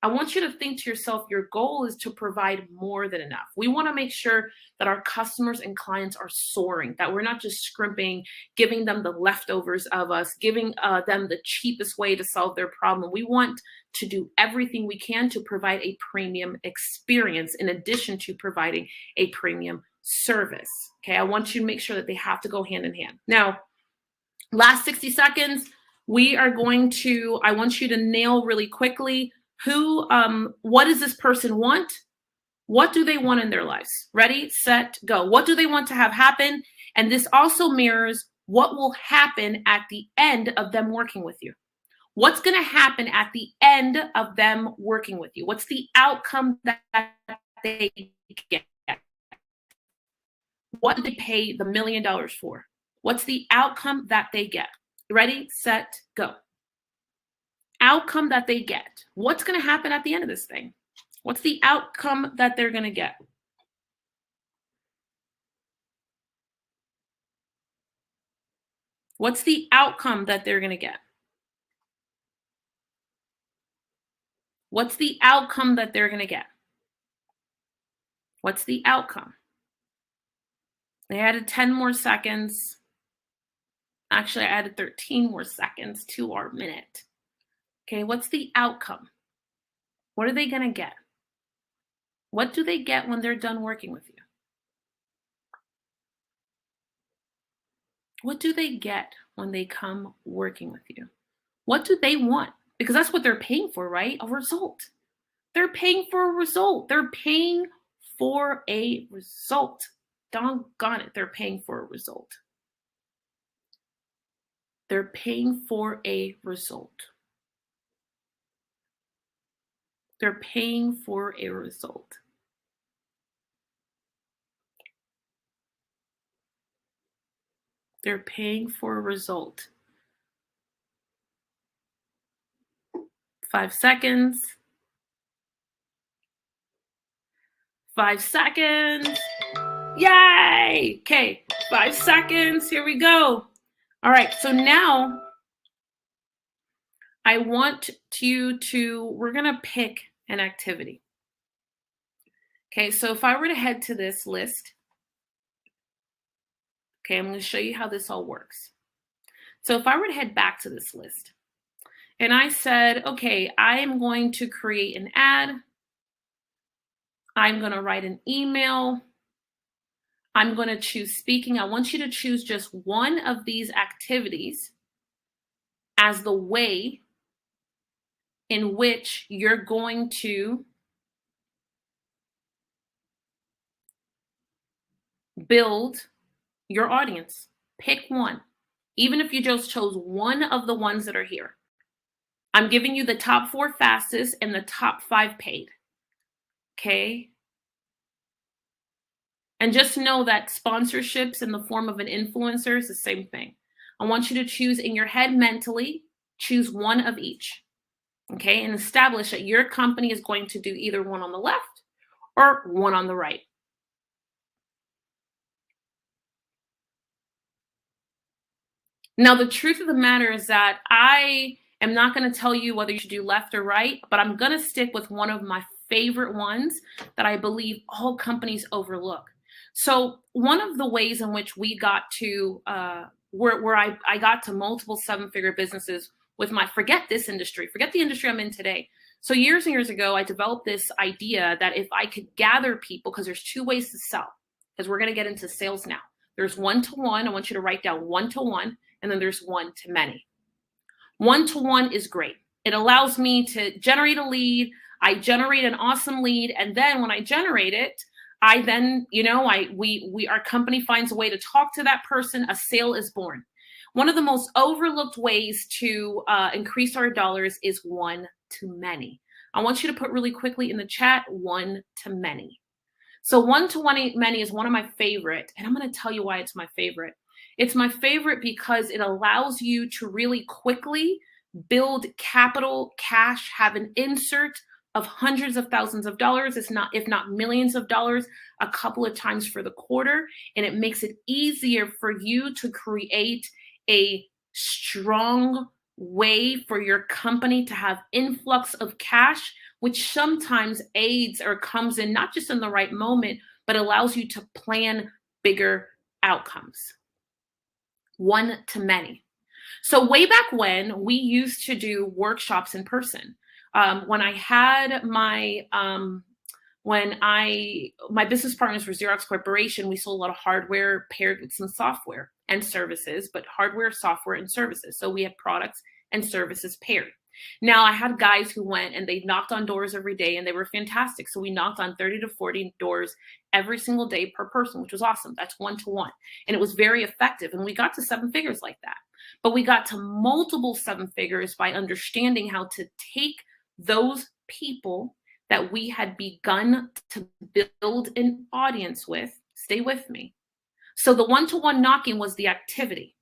I want you to think to yourself, your goal is to provide more than enough. We want to make sure that our customers and clients are soaring, that we're not just scrimping, giving them the leftovers of us, giving them the cheapest way to solve their problem. We want to do everything we can to provide a premium experience in addition to providing a premium service. Okay, I want you to make sure that they have to go hand in hand. Now, last 60 seconds, I want you to nail really quickly what does this person want? What do they want in their lives? Ready, set, go. What do they want to have happen? And this also mirrors what will happen at the end of them working with you. What's going to happen at the end of them working with you? What's the outcome that they get? What do they pay the $1 million for? What's the outcome that they get? Ready, set, go. Outcome that they get. What's going to happen at the end of this thing? What's the outcome that they're going to get? What's the outcome that they're going to get? What's the outcome that they're going to get? What's the outcome? They added 10 more seconds. Actually, I added 13 more seconds to our minute. Okay, what's the outcome? What are they going to get? What do they get when they're done working with you? What do they get when they come working with you? What do they want? Because that's what they're paying for, right? A result. They're paying for a result. They're paying for a result. Doggone it, they're paying for a result. They're paying for a result. They're paying for a result. They're paying for a result. 5 seconds. 5 seconds. Yay! Okay, 5 seconds. Here we go. All right, so now I want we're going to pick an activity. Okay, so if I were to head to this list, okay, I'm going to show you how this all works. So if I were to head back to this list and I said, okay, I am going to create an ad. I'm going to write an email. I'm going to choose speaking. I want you to choose just one of these activities as the way in which you're going to build your audience. Pick one, even if you just chose one of the ones that are here. I'm giving you the top 4 fastest and the top 5 paid. Okay. And just know that sponsorships in the form of an influencer is the same thing. I want you to choose in your head mentally, choose one of each. Okay, and establish that your company is going to do either one on the left or one on the right. Now, the truth of the matter is that I am not going to tell you whether you should do left or right, but I'm going to stick with one of my favorite ones that I believe all companies overlook. So one of the ways in which we got to where I got to multiple 7-figure businesses with forget this industry, forget the industry I'm in today. So years and years ago, I developed this idea that if I could gather people, because there's 2 ways to sell, because we're going to get into sales now. There's one-to-one. I want you to write down one-to-one, and then there's one-to-many. One-to-one is great. It allows me to generate a lead. I generate an awesome lead. And then when I generate it, I then, our company finds a way to talk to that person. A sale is born. One of the most overlooked ways to increase our dollars is one to many. I want you to put really quickly in the chat, one to many. So one to many is one of my favorite, and I'm going to tell you why it's my favorite. It's my favorite because it allows you to really quickly build capital, cash, have an insert of hundreds of thousands of dollars, if not millions of dollars, a couple of times for the quarter. And it makes it easier for you to create a strong way for your company to have influx of cash, which sometimes aids or comes in not just in the right moment, but allows you to plan bigger outcomes. One to many. So way back when, we used to do workshops in person. When I had my my business partners were Xerox Corporation, we sold a lot of hardware paired with some software and services, but hardware, software, and services. So we had products and services paired. Now, I had guys who went and they knocked on doors every day, and they were fantastic. So we knocked on 30 to 40 doors every single day per person, which was awesome. That's one-to-one. And it was very effective. And we got to 7 figures like that. But we got to multiple 7 figures by understanding how to take those people that we had begun to build an audience with. Stay with me. So the one-to-one knocking was the activity.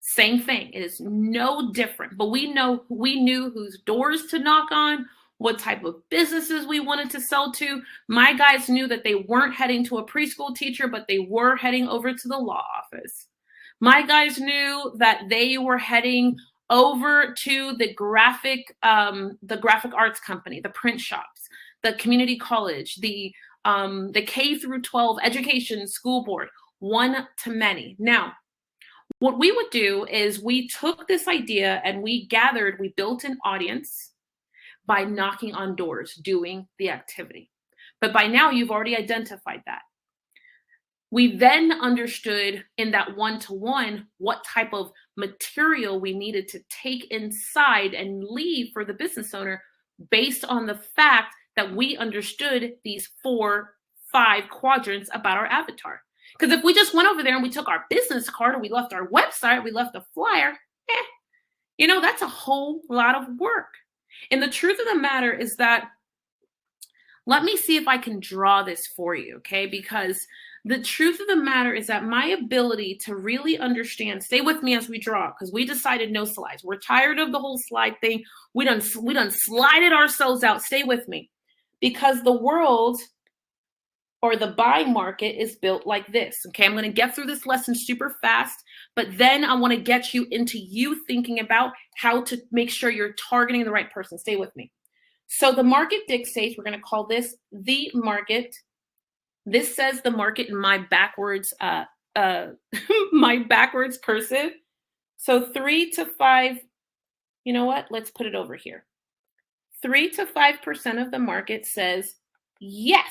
Same thing. It is no different, but we knew whose doors to knock on, what type of businesses we wanted to sell to. My guys knew that they weren't heading to a preschool teacher, but they were heading over to the law office. My guys knew that they were heading over to the graphic arts company, the print shops, the community college, the K through 12 education school board, one to many. Now, what we would do is we took this idea and we built an audience by knocking on doors, doing the activity. But by now, you've already identified that. We then understood in that one-to-one what type of material we needed to take inside and leave for the business owner based on the fact that we understood these 4, 5 quadrants about our avatar. Because if we just went over there and we took our business card or we left our website, we left a flyer, that's a whole lot of work. And the truth of the matter is that, let me see if I can draw this for you, okay? Because the truth of the matter is that my ability to really understand, stay with me as we draw, because we decided no slides. We're tired of the whole slide thing. We done slided ourselves out. Stay with me. Because the world or the buying market is built like this. Okay, I'm going to get through this lesson super fast, but then I want to get you into you thinking about how to make sure you're targeting the right person. Stay with me. So the market dictates, we're going to call this the market. This says the market in my backwards, my backwards cursive. So 3 to 5, you know what? Let's put it over here. 3 to 5% of the market says, yes,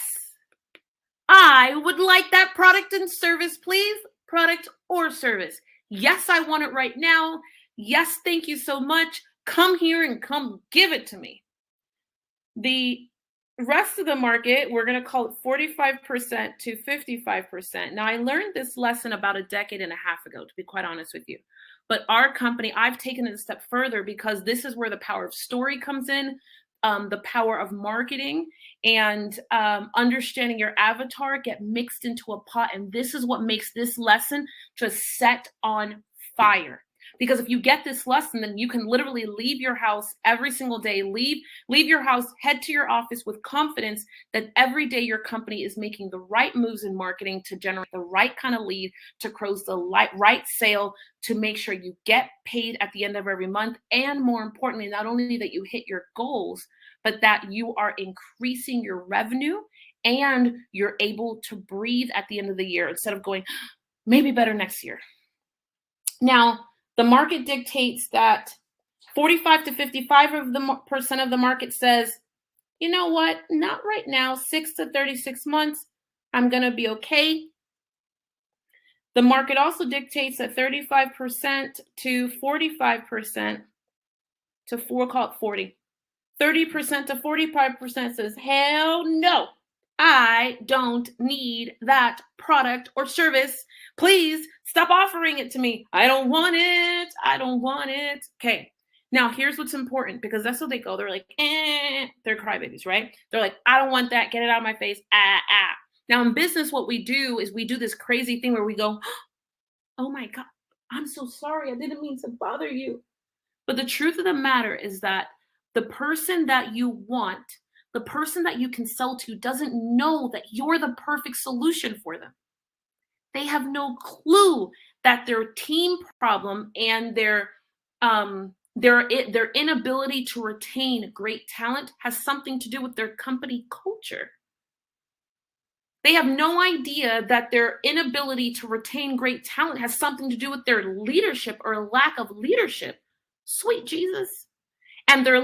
I would like that product and service, please. Product or service. Yes, I want it right now. Yes, thank you so much. Come here and come give it to me. The rest of the market, we're going to call it 45% to 55%. Now, I learned this lesson about a decade and a half ago, to be quite honest with you. But our company, I've taken it a step further because this is where the power of story comes in, the power of marketing and understanding your avatar get mixed into a pot. And this is what makes this lesson just set on fire. Because if you get this lesson, then you can literally leave your house every single day, leave your house, head to your office with confidence that every day your company is making the right moves in marketing to generate the right kind of lead, to close the right sale, to make sure you get paid at the end of every month. And more importantly, not only that you hit your goals, but that you are increasing your revenue and you're able to breathe at the end of the year instead of going, maybe better next year. Now, the market dictates that 45 to 55% of the market says, you know what, not right now, 6 to 36 months, I'm going to be okay. The market also dictates that 35% to 45% to we'll call it 40. 30% to 45% says, hell no, I don't need that product or service. Please stop offering it to me. I don't want it. I don't want it. Okay. Now, here's what's important, because that's what they go. They're like, they're crybabies, right? They're like, I don't want that. Get it out of my face. Now, in business, what we do is we do this crazy thing where we go, oh my God, I'm so sorry. I didn't mean to bother you. But the truth of the matter is that the person that you want, the person that you can sell to, doesn't know that you're the perfect solution for them. They have no clue that their team problem and their inability to retain great talent has something to do with their company culture. They have no idea that their inability to retain great talent has something to do with their leadership or lack of leadership. Sweet Jesus. And the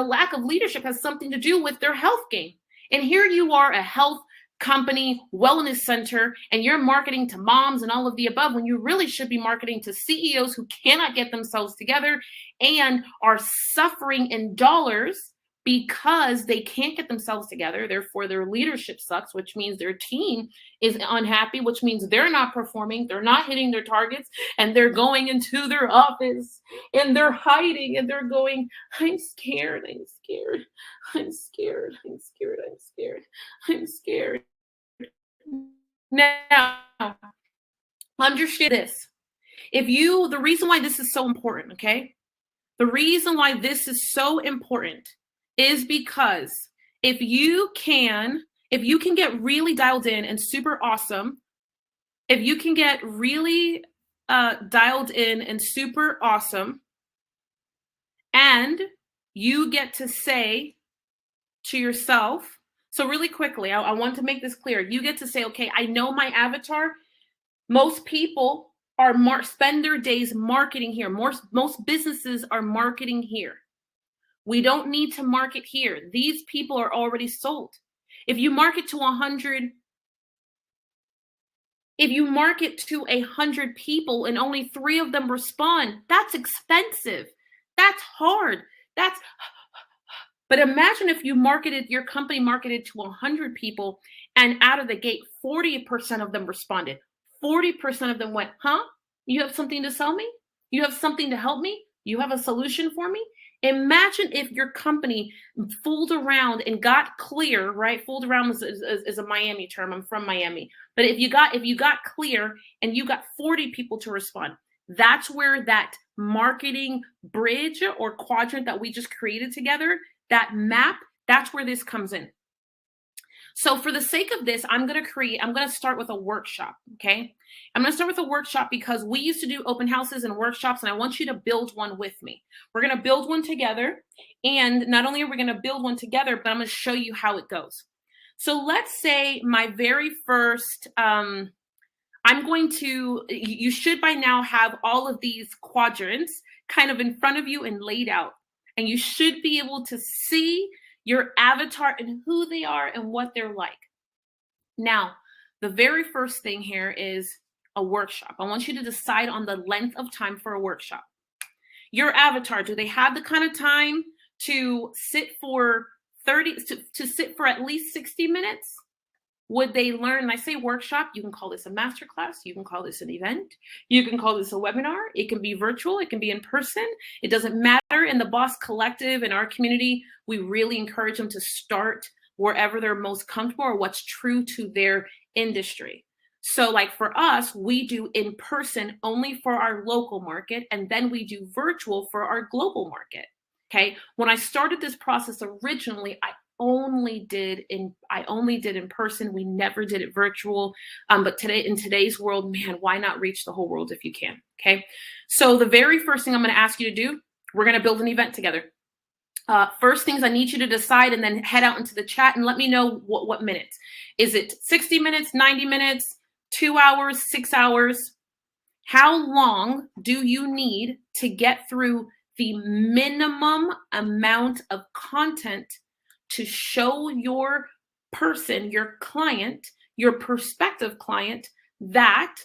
lack of leadership has something to do with their health game. And here you are, a health company, wellness center, and you're marketing to moms and all of the above, when you really should be marketing to CEOs who cannot get themselves together and are suffering in dollars because they can't get themselves together. Therefore, their leadership sucks, which means their team is unhappy, which means they're not performing, they're not hitting their targets, and they're going into their office and they're hiding and they're going, I'm scared, I'm scared, I'm scared, I'm scared, I'm scared, I'm scared. Now, understand this. The reason why this is so important, okay? The reason why this is so important is because if you can get really dialed in and super awesome, if you can get really dialed in and super awesome, and you get to say to yourself, so really quickly, I want to make this clear. You get to say, okay, I know my avatar. Most people spend their days marketing here. Most businesses are marketing here. We don't need to market here. These people are already sold. If you market to 100 people and only 3 of them respond, that's expensive. That's hard. But imagine if your company marketed to 100 people and out of the gate, 40% of them responded. 40% of them went, huh? You have something to sell me? You have something to help me? You have a solution for me? Imagine if your company fooled around and got clear, right? Fooled around is a Miami term. I'm from Miami. But if you got clear and you got 40 people to respond, that's where that marketing bridge or quadrant that we just created together, that map, that's where this comes in. So for the sake of this, I'm going to start with a workshop, okay? I'm going to start with a workshop because we used to do open houses and workshops, and I want you to build one with me. We're going to build one together, and not only are we going to build one together, but I'm going to show you how it goes. So let's say my very first, you should by now have all of these quadrants kind of in front of you and laid out, and you should be able to see your avatar and who they are and what they're like. Now, the very first thing here is a workshop. I want you to decide on the length of time for a workshop. Your avatar, do they have the kind of time to sit for sit for at least 60 minutes? Would they learn? And I say workshop, you can call this a masterclass, you can call this an event, you can call this a webinar, it can be virtual, it can be in person, it doesn't matter. In the Boss Collective, in our community, we really encourage them to start wherever they're most comfortable or what's true to their industry. So like for us, we do in person only for our local market, and then we do virtual for our global market, okay? When I started this process originally, I only did in person. We never did it virtual. But in today's world, man, why not reach the whole world if you can? Okay. So the very first thing I'm going to ask you to do, we're going to build an event together. First things I need you to decide, and then head out into the chat and let me know what minutes. Is it 60 minutes, 90 minutes, 2 hours, 6 hours? How long do you need to get through the minimum amount of content to show your person, your client, your prospective client that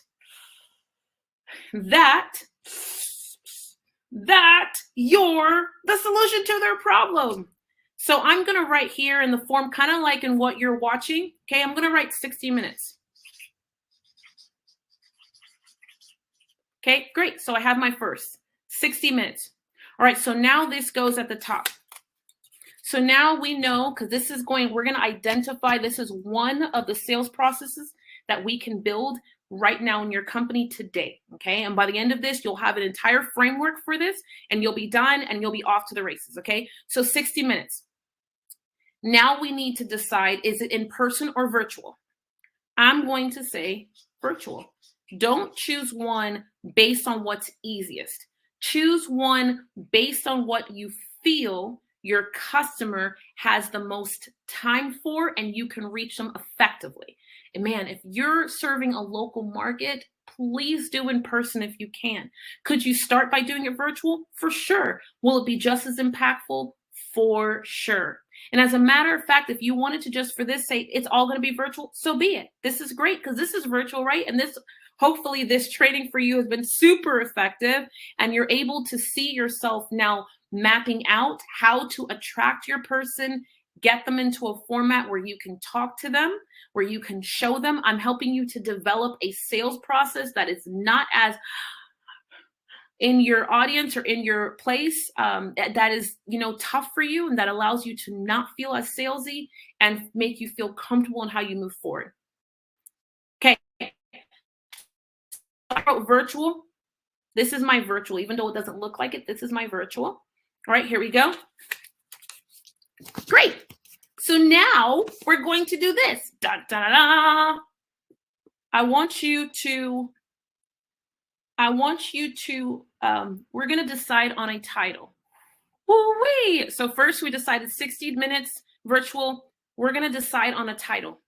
you're the solution to their problem? So I'm going to write here in the form, kind of like in what you're watching. Okay, I'm going to write 60 minutes. Okay, great. So I have my first 60 minutes. All right, so now this goes at the top. So now we know, because this is going, we're going to identify, this is one of the sales processes that we can build right now in your company today. Okay, and by the end of this, you'll have an entire framework for this, and you'll be done and you'll be off to the races. Okay, so 60 minutes. Now we need to decide, is it in person or virtual? I'm going to say virtual. Don't choose one based on what's easiest. Choose one based on what you feel your customer has the most time for and you can reach them effectively. And man, if you're serving a local market, please do in person if you can. Could you start by doing it virtual? For sure. Will it be just as impactful? For sure. And as a matter of fact, if you wanted to just for this say it's all going to be virtual, so be it. This is great because this is virtual, right? And this, hopefully this training for you has been super effective and you're able to see yourself now mapping out how to attract your person, get them into a format where you can talk to them, where you can show them. I'm helping you to develop a sales process that is not as in your audience or in your place that is, tough for you and that allows you to not feel as salesy and make you feel comfortable in how you move forward. Okay. I wrote virtual. This is my virtual, even though it doesn't look like it. This is my virtual. All right, here we go. Great. So now we're going to do this. Da, da, da, da. I want you to, we're going to decide on a title. Woo-wee. So first we decided 60 minutes virtual. We're going to decide on a title.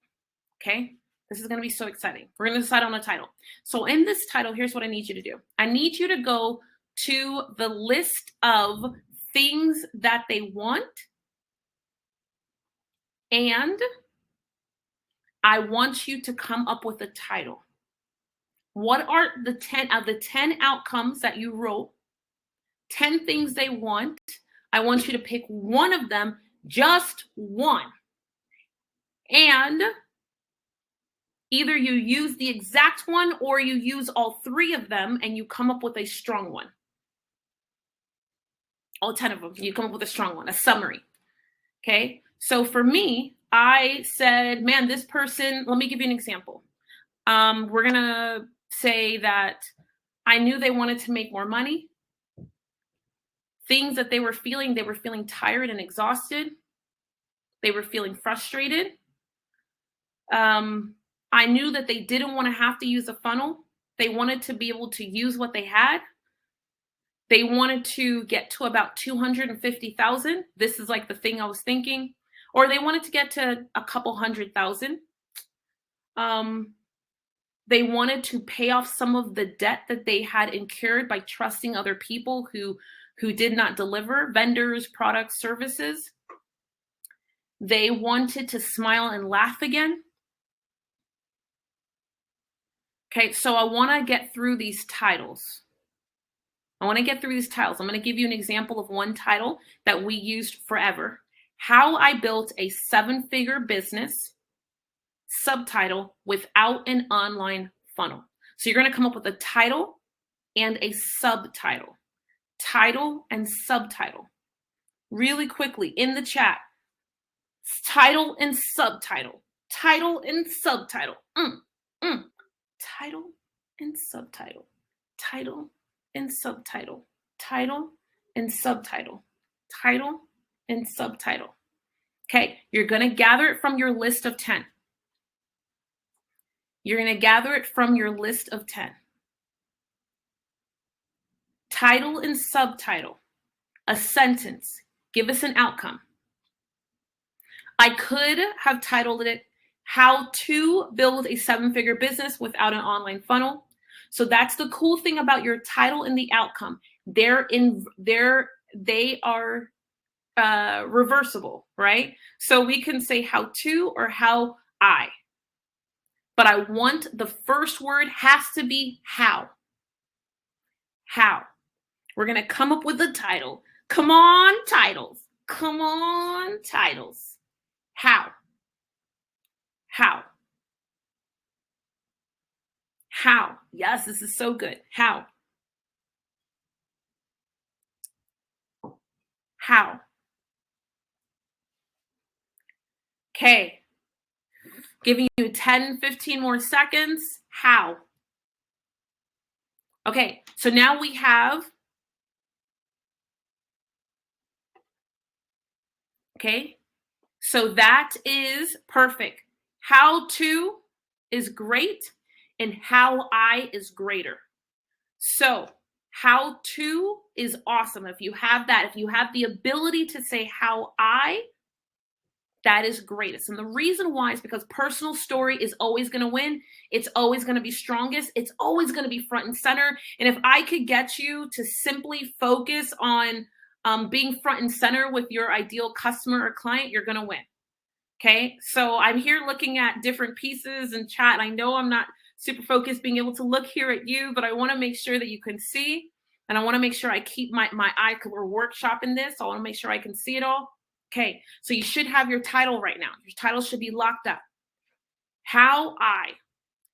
Okay. This is going to be so exciting. We're going to decide on a title. So in this title, here's what I need you to do. I need you to go to the list of things that they want. And I want you to come up with a title. What are the 10 of the 10 outcomes that you wrote? 10 things they want. I want you to pick one of them, just one. And either you use the exact one or you use all 3 of them and you come up with a strong one. All 10 of them, you come up with a strong one, a summary. Okay. So for me, I said, man, this person, let me give you an example. We're going to say that I knew they wanted to make more money. Things that they were feeling tired and exhausted. They were feeling frustrated. I knew that they didn't want to have to use a funnel. They wanted to be able to use what they had. They wanted to get to about 250,000. This is like the thing I was thinking. Or they wanted to get to a couple 100,000. They wanted to pay off some of the debt that they had incurred by trusting other people who did not deliver, vendors, products, services. They wanted to smile and laugh again. Okay, so I want to get through these titles. I'm going to give you an example of one title that we used forever. How I built a 7-figure business, subtitle, without an online funnel. So you're going to come up with a title and a subtitle. Title and subtitle. Really quickly in the chat. Title and subtitle. Title and subtitle. Title and subtitle. Title and subtitle. Title and subtitle. Title and subtitle. Okay, you're going to gather it from your list of 10. You're going to gather it from your list of 10. Title and subtitle. A sentence. Give us an outcome. I could have titled it How to Build a 7-Figure Business Without an Online Funnel. So that's the cool thing about your title and the outcome. They are reversible, right? So we can say how to or how I. But I want the first word has to be how. How. We're going to come up with a title. Come on, titles. Come on, titles. How? How? How? Yes, this is so good. How? How? Okay. Giving you 10, 15 more seconds. How? Okay, so now we have, okay, so that is perfect. How to is great, and how I is greater. So how to is awesome. If you have that, if you have the ability to say how I, that is greatest. And the reason why is because personal story is always going to win. It's always going to be strongest. It's always going to be front and center. And if I could get you to simply focus on being front and center with your ideal customer or client, you're going to win. Okay. So I'm here looking at different pieces in chat. I know I'm not super focused being able to look here at you, but I want to make sure that you can see. And I want to make sure I keep my eye, because we're workshopping this. So I want to make sure I can see it all. Okay, so you should have your title right now. Your title should be locked up. How I,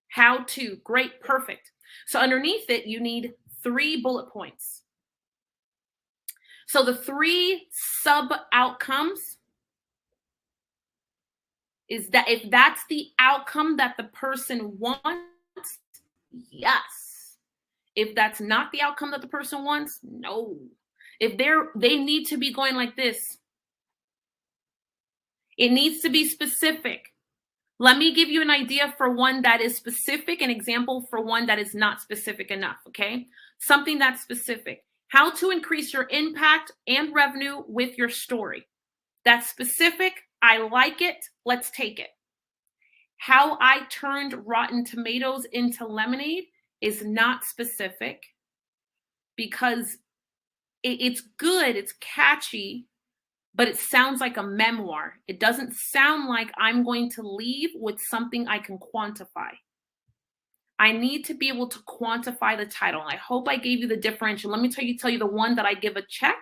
how to, great, perfect. So underneath it, you need 3 bullet points. So the 3 sub outcomes is that if that's the outcome that the person wants, yes. If that's not the outcome that the person wants, no. If they need to be going like this. It needs to be specific. Let me give you an idea for one that is specific, an example for one that is not specific enough, okay? Something that's specific. How to increase your impact and revenue with your story. That's specific. I like it. Let's take it. How I turned rotten tomatoes into lemonade is not specific because it's good, it's catchy, but it sounds like a memoir. It doesn't sound like I'm going to leave with something I can quantify. I need to be able to quantify the title. I hope I gave you the differential. Let me tell you the one that I give a check.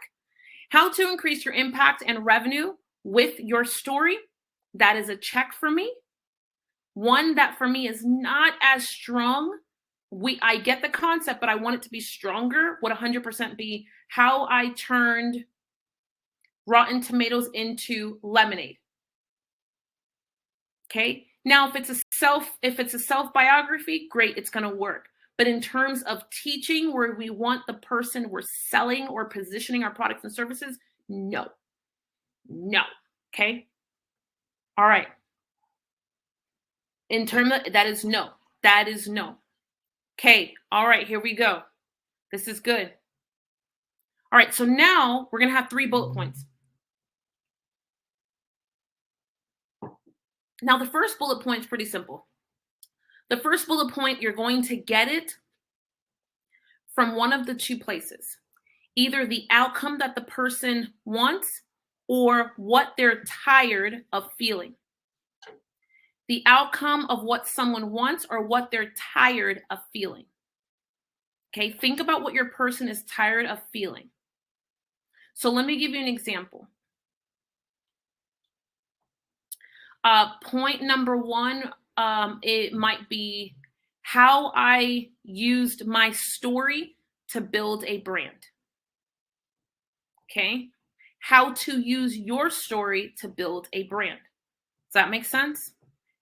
How to increase your impact and revenue with your story. That is a check for me. One that for me is not as strong. I get the concept, but I want it to be stronger. Would 100% be how I turned rotten tomatoes into lemonade. Okay. Now, if it's a self-biography, great, it's going to work. But in terms of teaching, where we want the person we're selling or positioning our products and services, no. Okay. All right. In terms of that is no. Okay. All right. Here we go. This is good. All right. So now we're going to have 3 bullet points. Now, the first bullet point is pretty simple. The first bullet point, you're going to get it from one of the 2 places. Either the outcome that the person wants or what they're tired of feeling. The outcome of what someone wants or what they're tired of feeling. Okay, think about what your person is tired of feeling. So let me give you an example. Point number 1, it might be how I used my story to build a brand. Okay, how to use your story to build a brand. Does that make sense?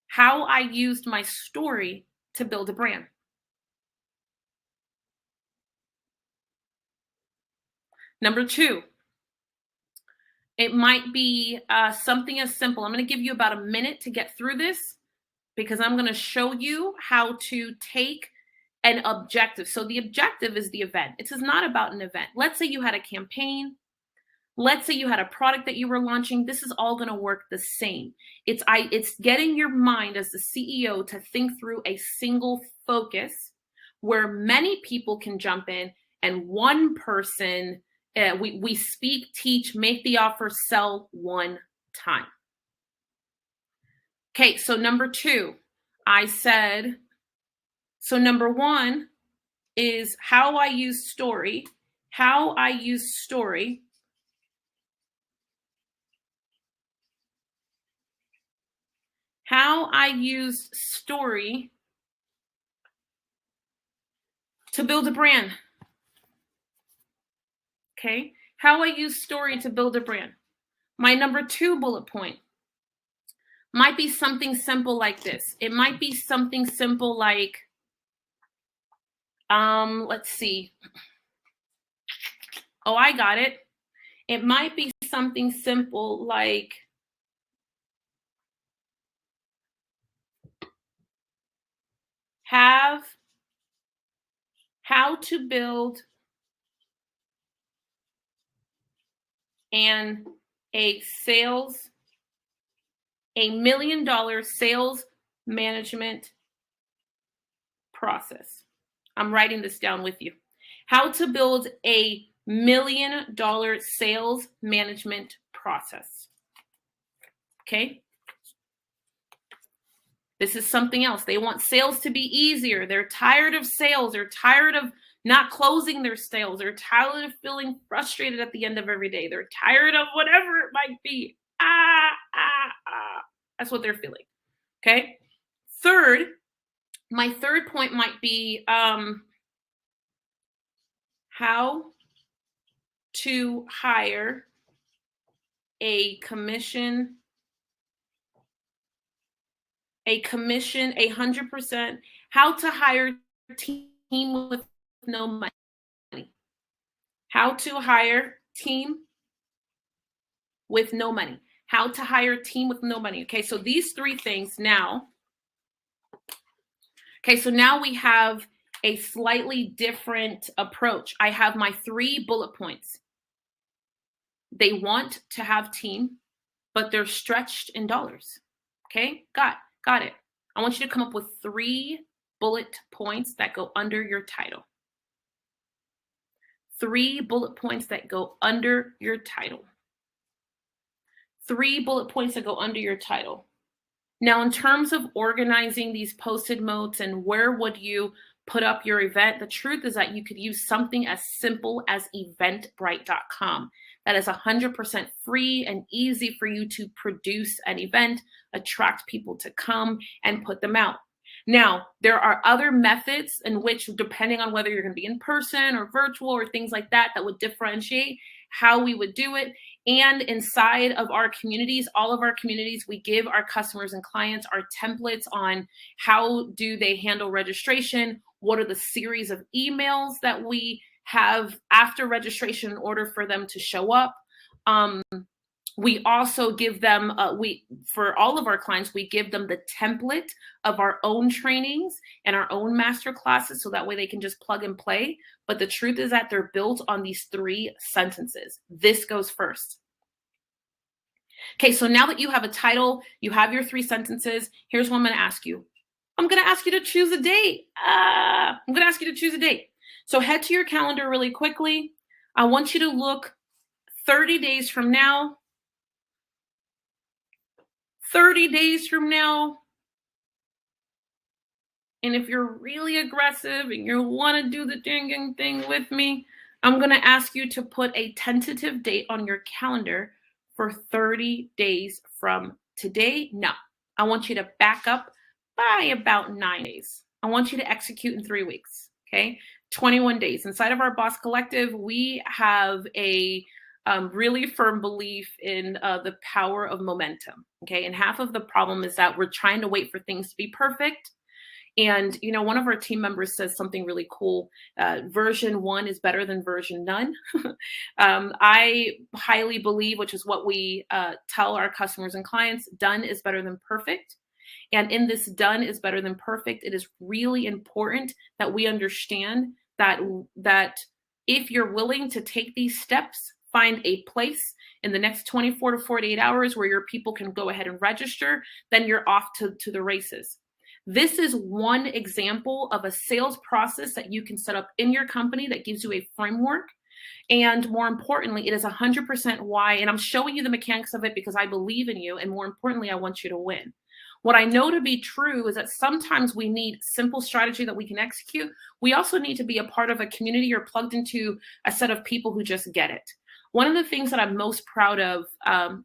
How I used my story to build a brand. Number 2, it might be something as simple. I'm going to give you about a minute to get through this because I'm going to show you how to take an objective. So the objective is the event. It is not about an event. Let's say you had a campaign. Let's say you had a product that you were launching. This is all going to work the same. It's getting your mind as the CEO to think through a single focus where many people can jump in and one person, we speak, teach, make the offer, sell one time. Okay, so number 2, I said, so number 1 is how I use story. How I use story how I used story to build a brand. Okay, how I use story to build a brand. My number 2 bullet point might be something simple like this. It might be something simple like, let's see. Oh, I got it. It might be something simple like, how to build a $1 million sales management process. I'm writing this down with you. How to build a $1 million sales management process. Okay. This is something else. They want sales to be easier. They're tired of sales. They're tired of not closing their sales. They're tired of feeling frustrated at the end of every day. They're tired of whatever it might be. That's what they're feeling. Okay. My third point might be how to hire a commission 100%, how to hire a team with no money. How to hire team with no money. How to hire a team with no money. Okay, so these 3 things now. Okay, so now we have a slightly different approach. I have my 3 bullet points. They want to have team, but they're stretched in dollars. Okay, got it. I want you to come up with 3 bullet points that go under your title. 3 bullet points that go under your title. 3 bullet points that go under your title. Now, in terms of organizing these Post-it notes and where would you put up your event, the truth is that you could use something as simple as eventbrite.com. That is 100% free and easy for you to produce an event, attract people to come, and put them out. Now, there are other methods in which, depending on whether you're going to be in person or virtual or things like that, that would differentiate how we would do it. And inside of our communities, all of our communities, we give our customers and clients our templates on how do they handle registration, what are the series of emails that we have after registration in order for them to show up. We also give them, for all of our clients, we give them the template of our own trainings and our own master classes, so that way they can just plug and play. But the truth is that they're built on these 3 sentences. This goes first. Okay, so now that you have a title, you have your 3 sentences, here's what I'm going to ask you. I'm going to ask you to choose a date. So head to your calendar really quickly. I want you to look 30 days from now. 30 days from now. And if you're really aggressive and you want to do the ding thing with me, I'm going to ask you to put a tentative date on your calendar for 30 days from today. No, I want you to back up by about 9 days. I want you to execute in 3 weeks. Okay, 21 days. Inside of our Boss Collective, we have a really firm belief in the power of momentum. Okay, and half of the problem is that we're trying to wait for things to be perfect. And, you know, one of our team members says something really cool. Version 1 is better than version none. I highly believe, which is what we tell our customers and clients, done is better than perfect. And in this done is better than perfect, it is really important that we understand that if you're willing to take these steps, find a place in the next 24 to 48 hours where your people can go ahead and register, then you're off to the races. This is one example of a sales process that you can set up in your company that gives you a framework. And more importantly, it is 100% why, and I'm showing you the mechanics of it because I believe in you. And more importantly, I want you to win. What I know to be true is that sometimes we need simple strategy that we can execute. We also need to be a part of a community or plugged into a set of people who just get it. One of the things that I'm most proud of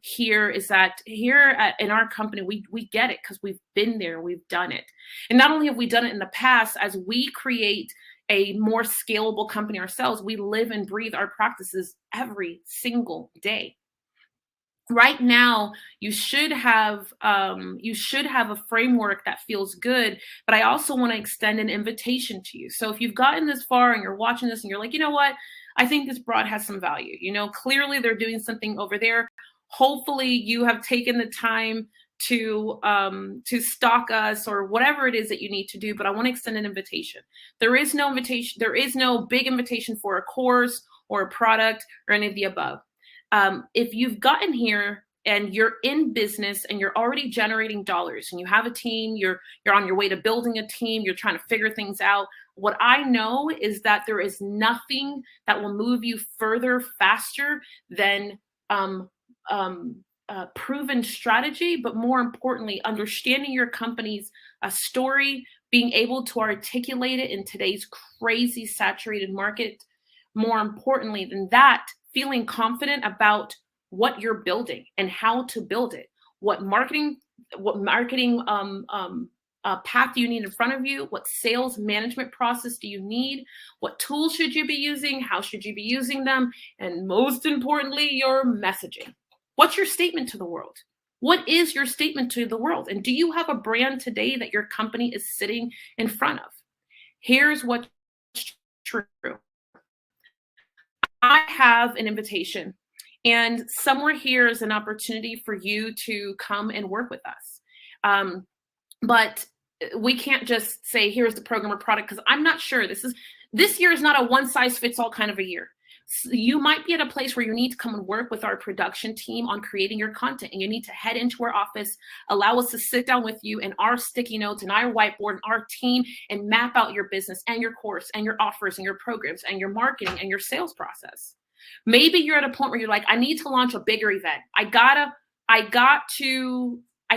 here is that in our company, we get it because we've been there, we've done it. And not only have we done it in the past, as we create a more scalable company ourselves, we live and breathe our practices every single day. Right now, you should have a framework that feels good, but I also want to extend an invitation to you. So if you've gotten this far and you're watching this and you're like, you know what, I think this broad has some value. Clearly they're doing something over there. Hopefully you have taken the time to stalk us or whatever it is that you need to do. But I want to extend an invitation. There is no invitation. There is no big invitation for a course or a product or any of the above. If you've gotten here and you're in business and you're already generating dollars and you have a team, you're on your way to building a team, you're trying to figure things out. What I know is that there is nothing that will move you further faster than proven strategy, but more importantly, understanding your company's story, being able to articulate it in today's crazy saturated market. More importantly than that, feeling confident about what you're building and how to build it, what marketing path do you need in front of you, what sales management process do you need, what tools should you be using, how should you be using them, and most importantly, your messaging. What's your statement to the world? What is your statement to the world? And do you have a brand today that your company is sitting in front of? Here's what's true. I have an invitation, and somewhere here is an opportunity for you to come and work with us. But we can't just say, here's the program or product, because I'm not sure. This year is not a one size fits all kind of a year. So you might be at a place where you need to come and work with our production team on creating your content, and you need to head into our office, allow us to sit down with you and our sticky notes and our whiteboard and our team and map out your business and your course and your offers and your programs and your marketing and your sales process. Maybe you're at a point where you're like, I need to launch a bigger event. I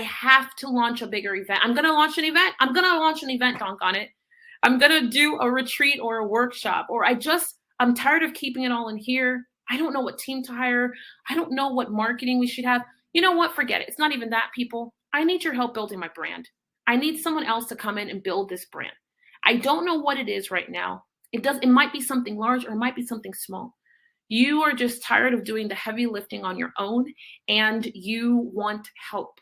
have to launch a bigger event. I'm going to launch an event. I'm going to launch an event, donk on it. I'm going to do a retreat or a workshop, or I'm tired of keeping it all in here. I don't know what team to hire. I don't know what marketing we should have. You know what? Forget it. It's not even that, people. I need your help building my brand. I need someone else to come in and build this brand. I don't know what it is right now. It might be something large or it might be something small. You are just tired of doing the heavy lifting on your own and you want help.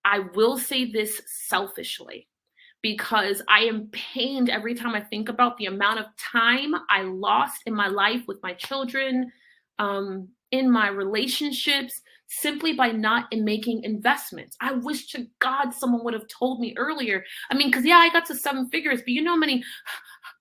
I will say this selfishly, because I am pained every time I think about the amount of time I lost in my life with my children, in my relationships, simply by not making investments. I wish to God someone would have told me earlier. I mean, because I got to 7 figures, but you know how many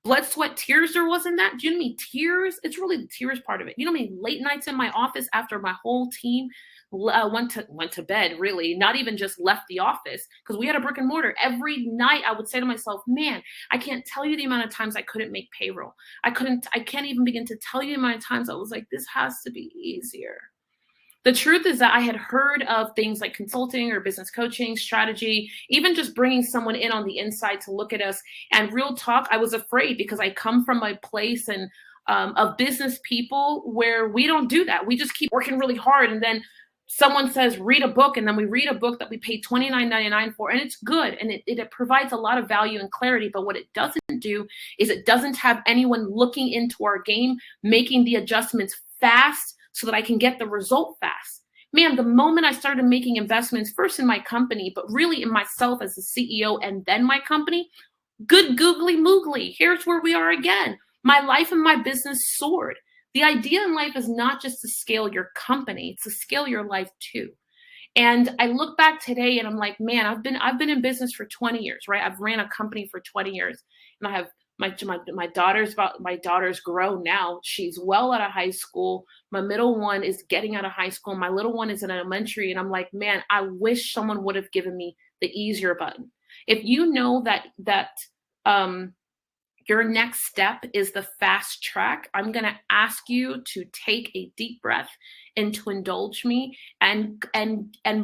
blood, sweat, tears there was in that? Do you know how many tears? It's really the tears part of it. You know how many late nights in my office after my whole team went to bed, really, not even just left the office, because we had a brick and mortar. Every night I would say to myself, man, I can't tell you the amount of times I couldn't make payroll. I can't even begin to tell you the amount of times I was like, this has to be easier. The truth is that I had heard of things like consulting or business coaching, strategy, even just bringing someone in on the inside to look at us. And real talk, I was afraid, because I come from a place of business people where we don't do that. We just keep working really hard, and then someone says, read a book, and then we read a book that we paid $29.99 for, and it's good, and it provides a lot of value and clarity. But what it doesn't do is it doesn't have anyone looking into our game, making the adjustments fast so that I can get the result fast. Man, the moment I started making investments, first in my company, but really in myself as the CEO and then my company, good googly moogly, here's where we are again. My life and my business soared. The idea in life is not just to scale your company, it's to scale your life too. And I look back today and I'm like, man, I've been in business for 20 years, right? I've ran a company for 20 years, and I have my daughter's grown now. She's well out of high school. My middle one is getting out of high school. My little one is in elementary, and I'm like, man, I wish someone would have given me the easier button. If you know that your next step is the fast track, I'm going to ask you to take a deep breath and to indulge me and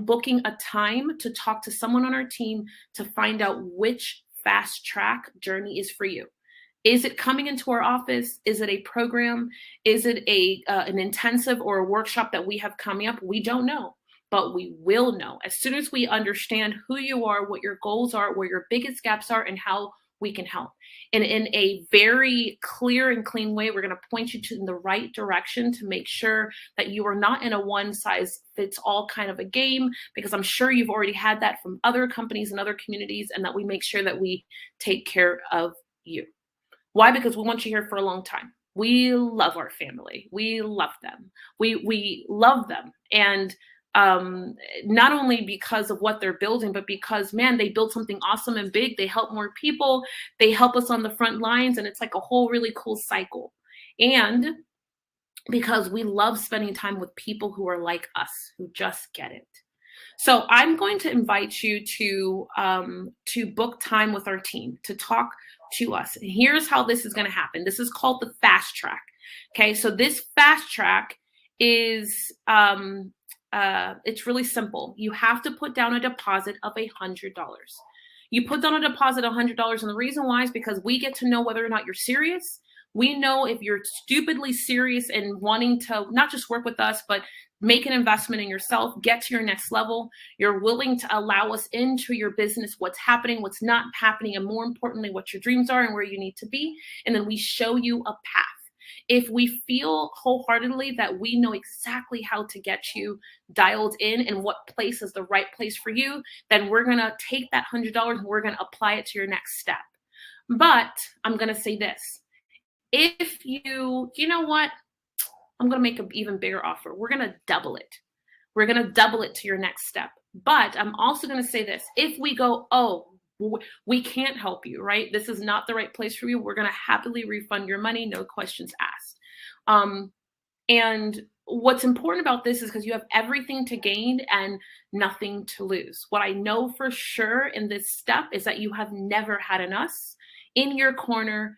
booking a time to talk to someone on our team to find out which fast track journey is for you. Is it coming into our office? Is it a program? Is it an intensive or a workshop that we have coming up? We don't know, but we will know as soon as we understand who you are, what your goals are, where your biggest gaps are, and how we can help. And in a very clear and clean way, we're going to point you in the right direction to make sure that you are not in a one size fits all kind of a game, because I'm sure you've already had that from other companies and other communities, and that we make sure that we take care of you. Why? Because we want you here for a long time. We love our family. We love them. We love them. And not only because of what they're building, but because, man, they build something awesome and big. They help more people. They help us on the front lines. And it's like a whole really cool cycle. And because we love spending time with people who are like us, who just get it. So I'm going to invite you to book time with our team to talk to us. And here's how this is going to happen. This is called the fast track. Okay, so this fast track is it's really simple. You have to put down a deposit of $100. You put down a deposit of $100, and the reason why is because we get to know whether or not you're serious. We know if you're stupidly serious and wanting to not just work with us, but make an investment in yourself, get to your next level. You're willing to allow us into your business, what's happening, what's not happening, and more importantly, what your dreams are and where you need to be. And then we show you a path. If we feel wholeheartedly that we know exactly how to get you dialed in and what place is the right place for you, then we're going to take that $100 and we're going to apply it to your next step. But I'm going to say this. If you know what, I'm going to make an even bigger offer. We're going to double it. We're going to double it to your next step. But I'm also going to say this. If we go, oh, we can't help you, right? This is not the right place for you. We're going to happily refund your money. No questions asked. And what's important about this is because you have everything to gain and nothing to lose. What I know for sure in this step is that you have never had an us in your corner.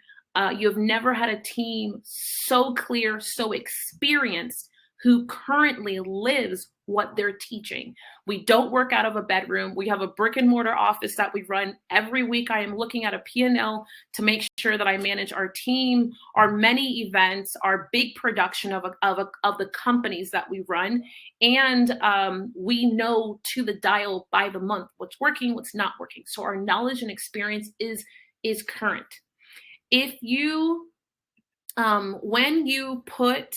You have never had a team so clear, so experienced, who currently lives what they're teaching. We don't work out of a bedroom. We have a brick and mortar office that we run. Every week I am looking at a P&L to make sure that I manage our team, our many events, our big production of the companies that we run. And we know to the dial by the month what's working, what's not working. So our knowledge and experience is current. If you, when you put,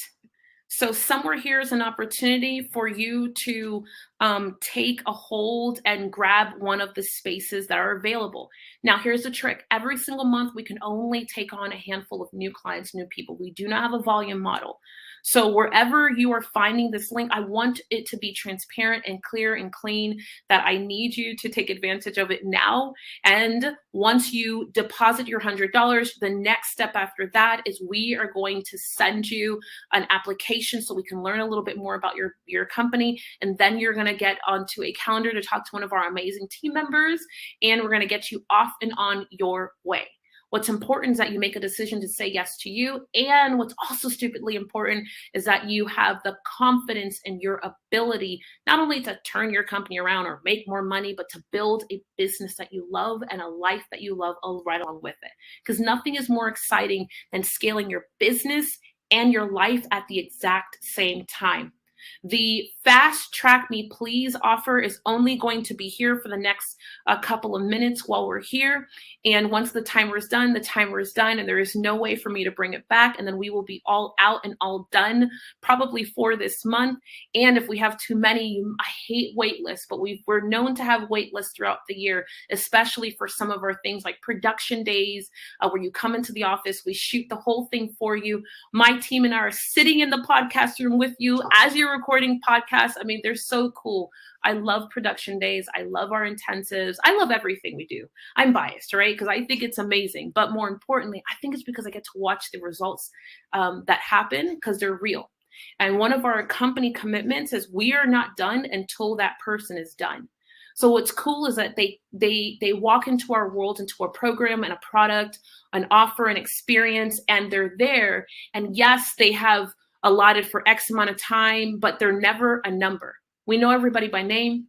so somewhere here is an opportunity for you to take a hold and grab one of the spaces that are available. Now, here's the trick. Every single month, we can only take on a handful of new clients, new people. We do not have a volume model. So wherever you are finding this link, I want it to be transparent and clear and clean, that I need you to take advantage of it now. And once you deposit your $100, the next step after that is we are going to send you an application so we can learn a little bit more about your company. And then you're going to get onto a calendar to talk to one of our amazing team members, and we're going to get you off and on your way. What's important is that you make a decision to say yes to you. And what's also stupidly important is that you have the confidence in your ability, not only to turn your company around or make more money, but to build a business that you love and a life that you love right along with it. Because nothing is more exciting than scaling your business and your life at the exact same time. The Fast Track Me Please offer is only going to be here for the next couple of minutes while we're here. And once the timer is done, and there is no way for me to bring it back. And then we will be all out and all done probably for this month. And if we have too many, I hate wait lists, but we're known to have wait lists throughout the year, especially for some of our things like production days, where you come into the office, we shoot the whole thing for you. My team and I are sitting in the podcast room with you as you're recording podcasts. I mean, they're so cool. I love production days. I love our intensives. I love everything we do. I'm biased, right? Because I think it's amazing. But more importantly, I think it's because I get to watch the results that happen, because they're real. And one of our company commitments is we are not done until that person is done. So what's cool is that they walk into our world, into a program and a product, an offer, an experience, and they're there. And yes, they have allotted for X amount of time, but they're never a number. We know everybody by name.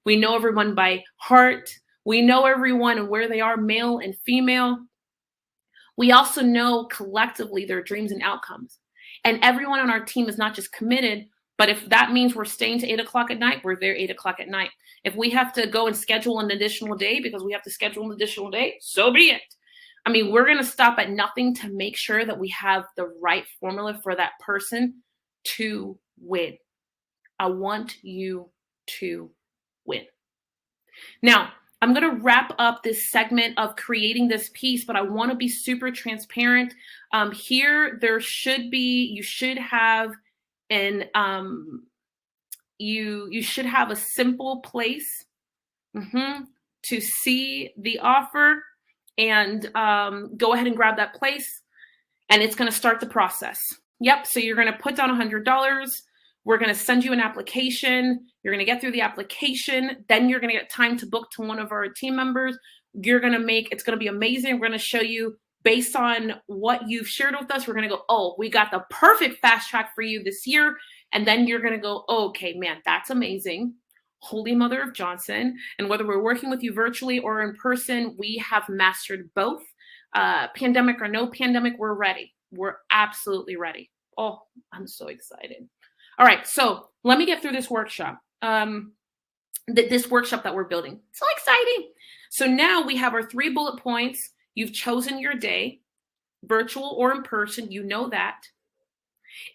We know everyone by heart. We know everyone and where they are, male and female. We also know collectively their dreams and outcomes. And everyone on our team is not just committed, but if that means we're staying to 8 o'clock at night, we're there 8 o'clock at night. If we have to go and schedule an additional day because we have to schedule an additional day, so be it. I mean, we're going to stop at nothing to make sure that we have the right formula for that person to win. I want you to win. Now, I'm going to wrap up this segment of creating this piece, but I want to be super transparent. Here, there should be, you should have an, you should have a simple place to see the offer, and go ahead and grab that place, and it's going to start the process. Yep. So you're going to put down $100. We're going to send you an application. You're going to get through the application. Then you're going to get time to book to one of our team members. You're going to make, it's going to be amazing. We're going to show you based on what you've shared with us. We're going to go, oh, we got the perfect fast track for you this year. And then you're going to go, oh, okay, man, that's amazing. Holy Mother of Johnson. And whether we're working with you virtually or in person, we have mastered both. Pandemic or no pandemic, we're ready. We're absolutely ready. Oh, I'm so excited. All right, so let me get through this workshop. This workshop that we're building. So exciting. So now we have our 3 bullet points. You've chosen your day, virtual or in person, you know that.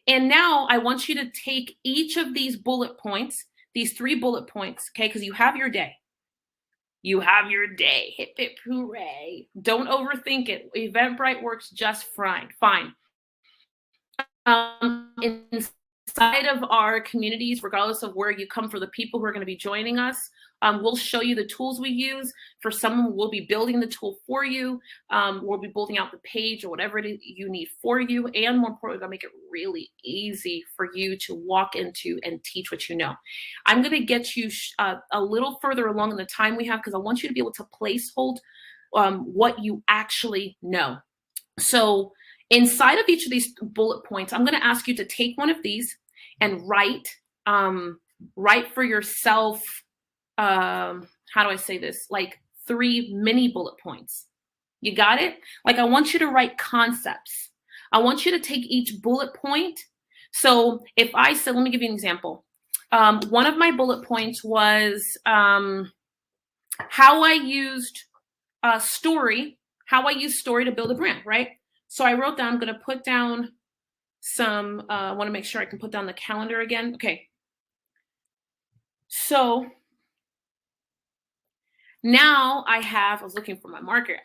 And now I want you to take each of these bullet points, these 3 bullet points, okay, because you have your day. You have your day. Hip, hip, hooray. Don't overthink it. Eventbrite works just fine. Inside of our communities, regardless of where you come, for the people who are going to be joining us, we'll show you the tools we use. For someone, we'll be building the tool for you. We'll be building out the page or whatever it is you need for you. And more importantly, we'll make it really easy for you to walk into and teach what you know. I'm going to get you a little further along in the time we have, because I want you to be able to placehold what you actually know. So inside of each of these bullet points, I'm going to ask you to take one of these and write for yourself, how do I say this? Like 3 mini bullet points. You got it? Like, I want you to write concepts. I want you to take each bullet point. So if I said, let me give you an example. One of my bullet points was how I used story to build a brand, right? So I wrote down, I'm going to put down some, I want to make sure I can put down the calendar again. Okay. So now I was looking for my marker.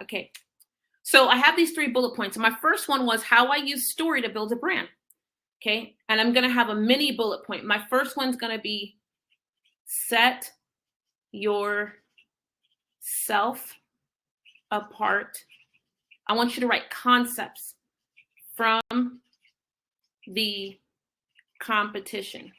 Okay. So I have these 3 bullet points. And my first one was how I use story to build a brand. Okay. And I'm going to have a mini bullet point. My first one's going to be set yourself apart. I want you to write concepts from the competition.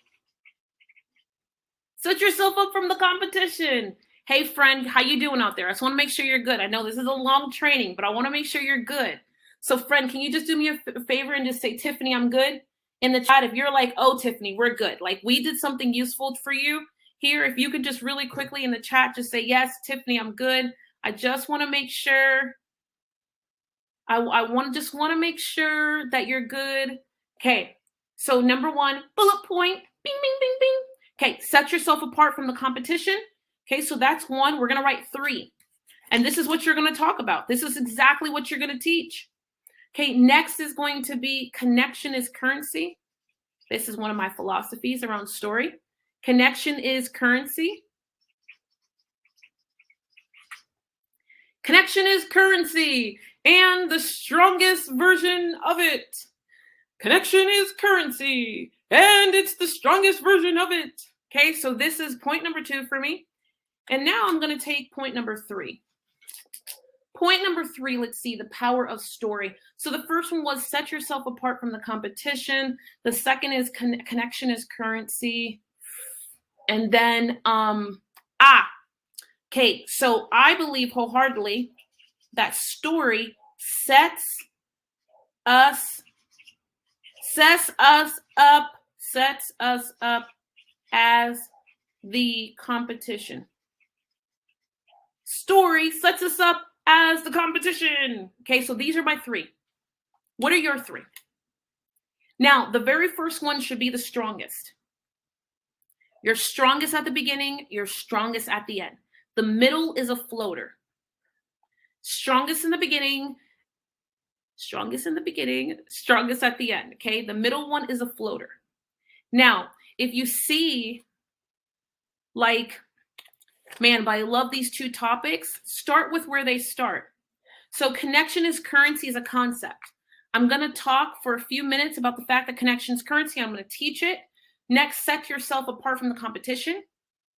Set yourself up from the competition. Hey, friend, how you doing out there? I just want to make sure you're good. I know this is a long training, but I want to make sure you're good. So, friend, can you just do me a favor and just say, Tiffany, I'm good? In the chat, if you're like, oh, Tiffany, we're good. Like, we did something useful for you here. If you could just really quickly in the chat just say, yes, Tiffany, I'm good. I just want to make sure. I just want to make sure that you're good. Okay. So number 1, bullet point, bing, bing, bing, bing. Okay. Set yourself apart from the competition. Okay. So that's 1. We're going to write 3. And this is what you're going to talk about. This is exactly what you're going to teach. Okay. Next is going to be connection is currency. This is one of my philosophies around story. Connection is currency. Connection is currency. And the strongest version of it. Connection is currency. And it's the strongest version of it. Okay, so this is point number 2 for me. And now I'm going to take point number 3. Point number 3, let's see, the power of story. So the first one was set yourself apart from the competition. The second is connection is currency. And then, okay, so I believe wholeheartedly that story sets us up as the competition. Story sets us up as the competition. Okay, so these are my 3. What are your 3? Now, the very first one should be the strongest. You're strongest at the beginning, you're strongest at the end. The middle is a floater. Strongest in the beginning, strongest at the end. Okay, the middle one is a floater. Now, if you see, like, man, but I love these 2 topics, start with where they start. So connection is currency is a concept. I'm going to talk for a few minutes about the fact that connection is currency. I'm going to teach it. Next, set yourself apart from the competition,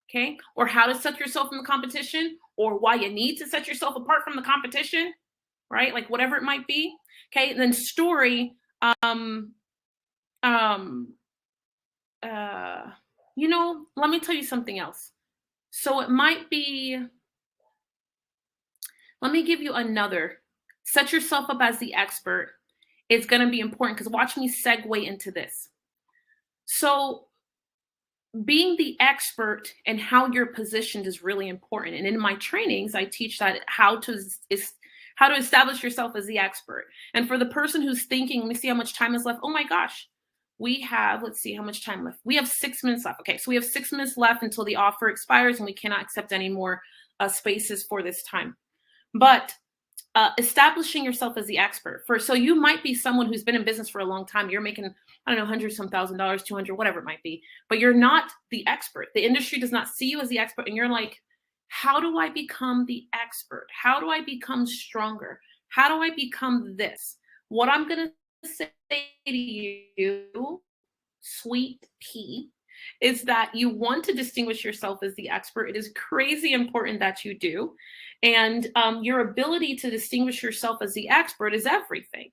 okay? Or how to set yourself from the competition, or why you need to set yourself apart from the competition, right? Like whatever it might be, okay? And then story, you know, let me tell you something else. So it might be, let me give you another. Set yourself up as the expert. It's going to be important because watch me segue into this. So being the expert and how you're positioned is really important. And in my trainings, I teach that how to establish yourself as the expert. And for the person who's thinking, let me see how much time is left. Oh my gosh, we have, let's see how much time left. We have 6 minutes left. Okay, so we have 6 minutes left until the offer expires and we cannot accept any more spaces for this time. But establishing yourself as the expert. So you might be someone who's been in business for a long time. You're making, I don't know, $100,000, 200, whatever it might be, but you're not the expert. The industry does not see you as the expert. And you're like, how do I become the expert? How do I become stronger? How do I become this? What I'm going to say to you, sweet pea, is that you want to distinguish yourself as the expert. It is crazy important that you do. And your ability to distinguish yourself as the expert is everything.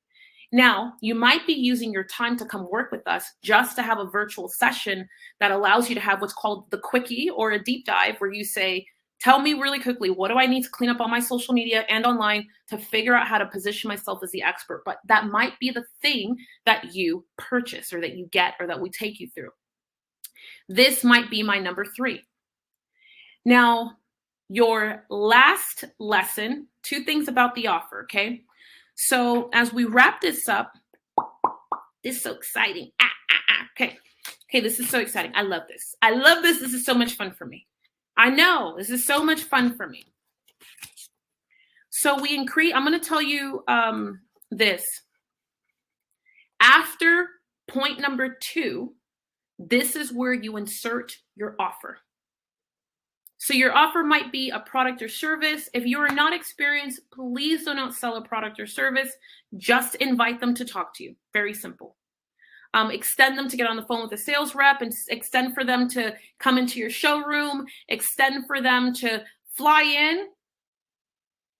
Now, you might be using your time to come work with us just to have a virtual session that allows you to have what's called the quickie or a deep dive where you say, tell me really quickly, what do I need to clean up on my social media and online to figure out how to position myself as the expert? But that might be the thing that you purchase or that you get or that we take you through. This might be my number 3. Now, your last lesson, 2 things about the offer, okay? So as we wrap this up, this is so exciting. Okay, this is so exciting. I love this. I love this. This is so much fun for me. I know, this is so much fun for me. So I'm going to tell you this. After point number 2, this is where you insert your offer. So your offer might be a product or service. If you are not experienced, please do not sell a product or service. Just invite them to talk to you. Very simple. Extend them to get on the phone with a sales rep, and extend for them to come into your showroom, extend for them to fly in.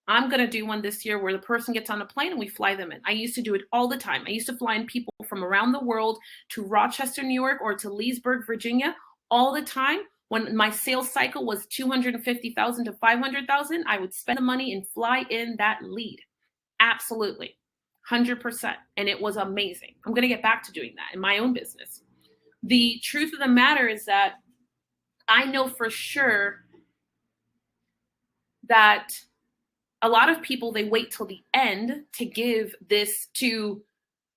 I'm going to do one this year where the person gets on a plane and we fly them in. I used to do it all the time. I used to fly in people from around the world to Rochester, New York, or to Leesburg, Virginia, all the time. When my sales cycle was $250,000 to $500,000, I would spend the money and fly in that lead. Absolutely. 100%. And it was amazing. I'm going to get back to doing that in my own business. The truth of the matter is that I know for sure that a lot of people, they wait till the end to give this, to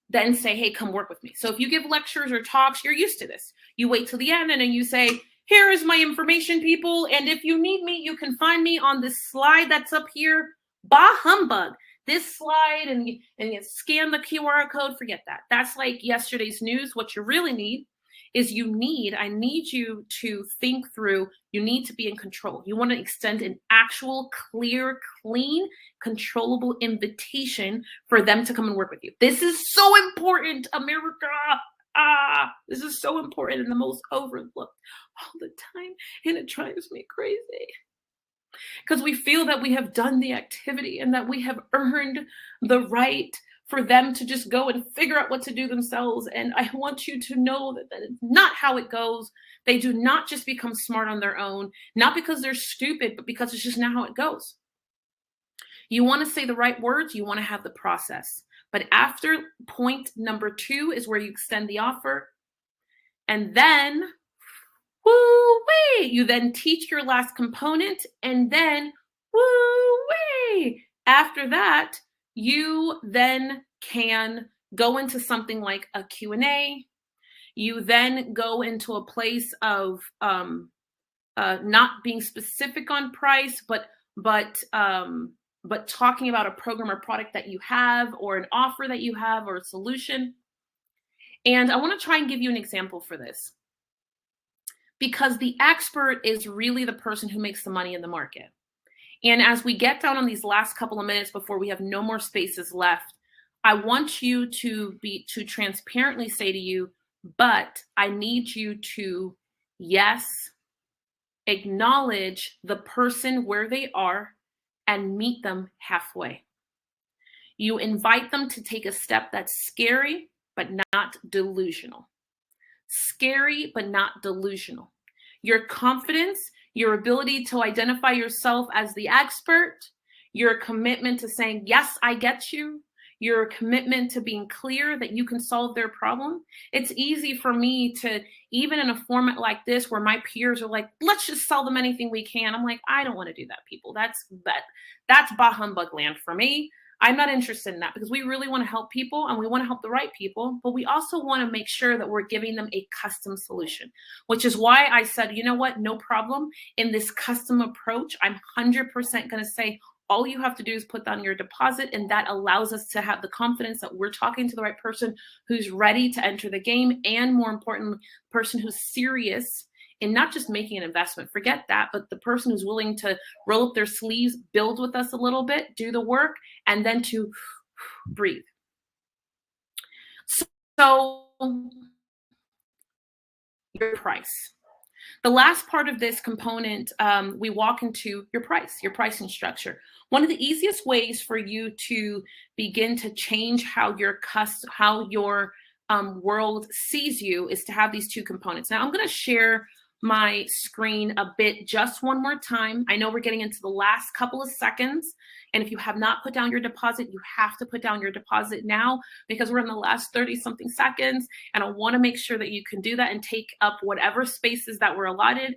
then say, hey, come work with me. So if you give lectures or talks, you're used to this. You wait till the end and then you say, here is my information, people. And if you need me, you can find me on this slide that's up here. Bah humbug. This slide, and you scan the QR code, forget that. That's like yesterday's news. What you really need is I need you to think through, you need to be in control. You want to extend an actual, clear, clean, controllable invitation for them to come and work with you. This is so important, America. This is so important and the most overlooked all the time. And it drives me crazy. Because we feel that we have done the activity and that we have earned the right for them to just go and figure out what to do themselves. And I want you to know that that is not how it goes. They do not just become smart on their own, not because they're stupid, but because it's just not how it goes. You want to say the right words, you want to have the process. But after point number 2 is where you extend the offer. And then, woo-wee, you then teach your last component. And then, woo-wee, After that, you then can go into something like a Q&A. You then go into a place of not being specific on price, but talking about a program or product that you have, or an offer that you have, or a solution. And I want to try and give you an example for this, because the expert is really the person who makes the money in the market. And as we get down on these last couple of minutes before we have no more spaces left, I want you to transparently say to you, but I need you to, yes, acknowledge the person where they are and meet them halfway. You invite them to take a step that's scary, but not delusional. Scary, but not delusional. Your confidence, your ability to identify yourself as the expert, your commitment to saying, yes, I get you, your commitment to being clear that you can solve their problem. It's easy for me to, even in a format like this where my peers are like, let's just sell them anything we can. I'm like, I don't want to do that, people. That's bah humbug land for me. I'm not interested in that, because we really want to help people, and we want to help the right people, but we also want to make sure that we're giving them a custom solution, which is why I said, you know what, no problem. In this custom approach, I'm 100% going to say, all you have to do is put down your deposit, and that allows us to have the confidence that we're talking to the right person who's ready to enter the game, and more importantly, person who's serious in not just making an investment, forget that, but the person who's willing to roll up their sleeves, build with us a little bit, do the work, and then to breathe. So your price. The last part of this component, we walk into your price, your pricing structure. One of the easiest ways for you to begin to change how your world sees you is to have these two components. Now I'm going to share my screen a bit just one more time. I know we're getting into the last couple of seconds, and if you have not put down your deposit, you have to put down your deposit now, because we're in the last 30 something seconds, and I want to make sure that you can do that and take up whatever spaces that were allotted,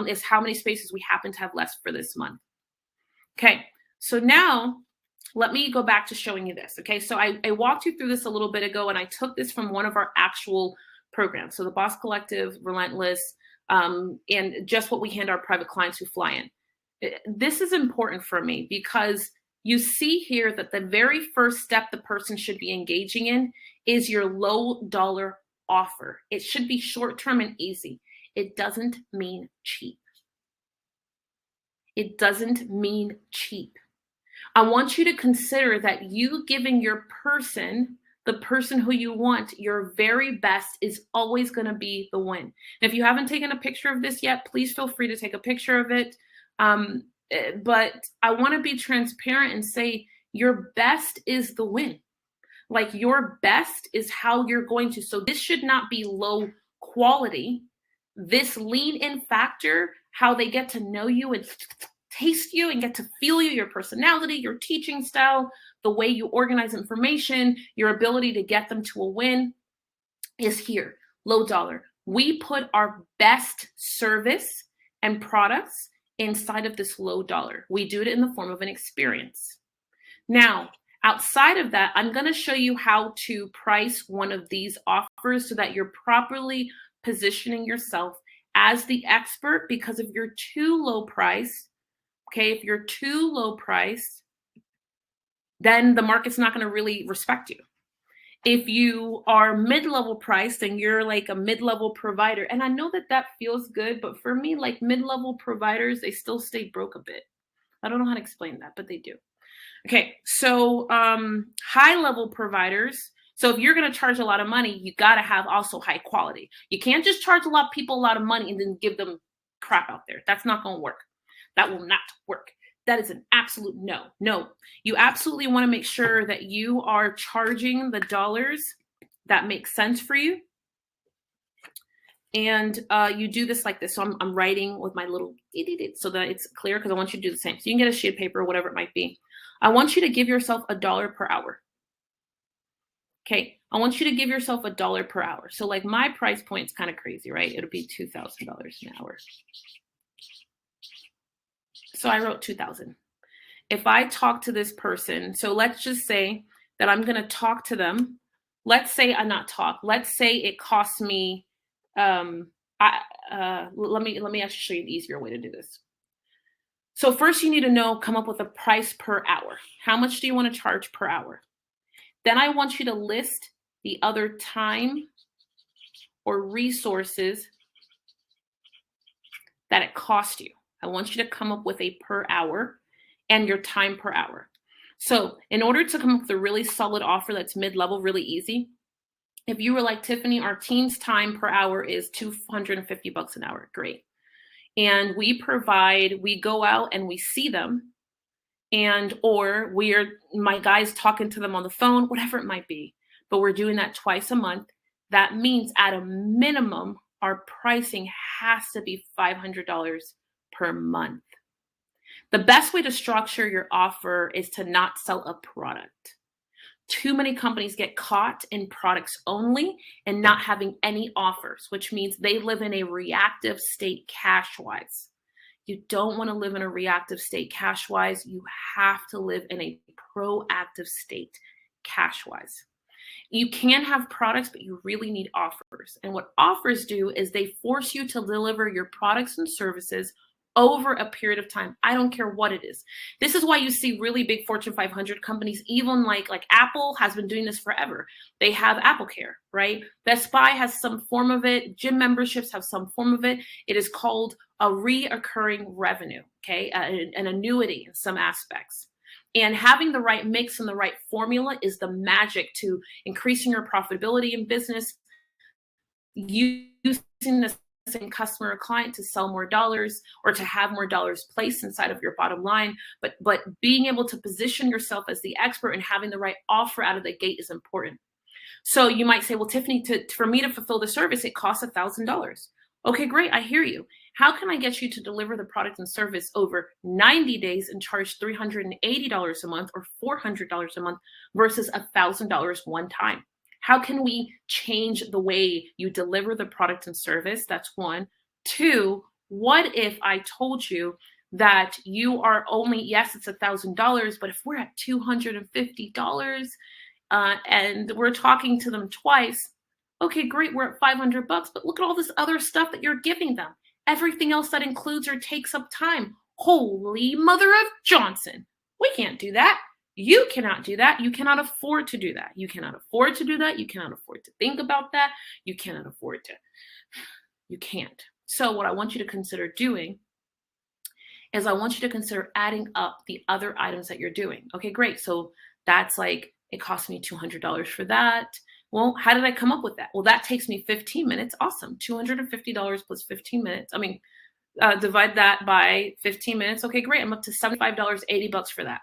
is how many spaces we happen to have left for this month. Okay, so now let me go back to showing you this. Okay, so I walked you through this a little bit ago, and I took this from one of our actual programs. So the Boss Collective, Relentless, and just what we hand our private clients who fly in. This is important for me, because you see here that the very first step the person should be engaging in is your low dollar offer. It should be short-term and easy. It doesn't mean cheap. It doesn't mean cheap. I want you to consider that you giving your person, the person who you want, your very best is always going to be the win. And if you haven't taken a picture of this yet, please feel free to take a picture of it. But I want to be transparent and say your best is the win. Like, your best is how you're going to. So this should not be low quality. This lean in factor, how they get to know you and taste you and get to feel you, your personality, your teaching style, the way you organize information, your ability to get them to a win, is here. Low dollar. We put our best service and products inside of this low dollar. We do it in the form of an experience. Now, outside of that, I'm going to show you how to price one of these offers so that you're properly positioning yourself as the expert, because if you're too low priced, okay, if you're too low priced, then the market's not going to really respect you. If you are mid-level priced and you're like a mid-level provider, and I know that that feels good, but for me, like, mid-level providers, they still stay broke a bit. I don't know how to explain that, but they do. Okay, so high-level providers, so if you're going to charge a lot of money, you got to have also high quality. You can't just charge a lot of people a lot of money and then give them crap out there. That's not going to work. That will not work. That is an absolute no. No, you absolutely want to make sure that you are charging the dollars that make sense for you. And you do this like this. So I'm writing with my little so that it's clear, because I want you to do the same. So you can get a sheet of paper or whatever it might be. I want you to give yourself $1 per hour. Okay, I want you to give yourself $1 per hour. So like, my price point is kind of crazy, right? It'll be $2,000 an hour. So I wrote 2,000. if I talk to this person, so let's just say that I'm going to talk to them. Let's say not talk. Let's say it costs me. Let me actually show you an easier way to do this. So first, you need to come up with a price per hour. How much do you want to charge per hour? Then I want you to list the other time or resources that it cost you. I want you to come up with a per hour and your time per hour. So in order to come up with a really solid offer that's mid-level, really easy, if you were like, Tiffany, our team's time per hour is $250 an hour, great. And we go out and we see them, or my guy's talking to them on the phone, whatever it might be, but we're doing that twice a month. That means at a minimum, our pricing has to be $500 per month. The best way to structure your offer is to not sell a product. Too many companies get caught in products only and not having any offers, which means they live in a reactive state cash-wise. You don't want to live in a reactive state cash-wise. You have to live in a proactive state cash-wise. You can have products, but you really need offers. And what offers do is they force you to deliver your products and services over a period of time. I don't care what it is. This is why you see really big Fortune 500 companies, even like Apple has been doing this forever. They have Apple Care, right? Best Buy has some form of it. Gym memberships have some form of it. It is called a reoccurring revenue, okay? An annuity in some aspects. And having the right mix and the right formula is the magic to increasing your profitability in business, using the same customer or client to sell more dollars or to have more dollars placed inside of your bottom line. But being able to position yourself as the expert and having the right offer out of the gate is important. So you might say, well, Tiffany, for me to fulfill the service, it costs $1,000. Okay, great. I hear you. How can I get you to deliver the product and service over 90 days and charge $380 a month or $400 a month versus $1,000 one time? How can we change the way you deliver the product and service? That's one. Two, what if I told you that you are only, yes, it's $1,000, but if we're at $250 and we're talking to them twice, okay, great, we're at $500, but look at all this other stuff that you're giving them. Everything else that includes or takes up time. Holy mother of Johnson. We can't do that. You cannot do that. You cannot afford to do that. You cannot afford to do that. You cannot afford to think about that. You cannot afford to. You can't. So what I want you to consider doing is I want you to consider adding up the other items that you're doing. Okay, great. So that's like, it cost me $200 for that. Well, how did I come up with that? Well, that takes me 15 minutes. Awesome. $250 plus 15 minutes. I mean, divide that by 15 minutes. Okay, great. I'm up to $75, $80 for that.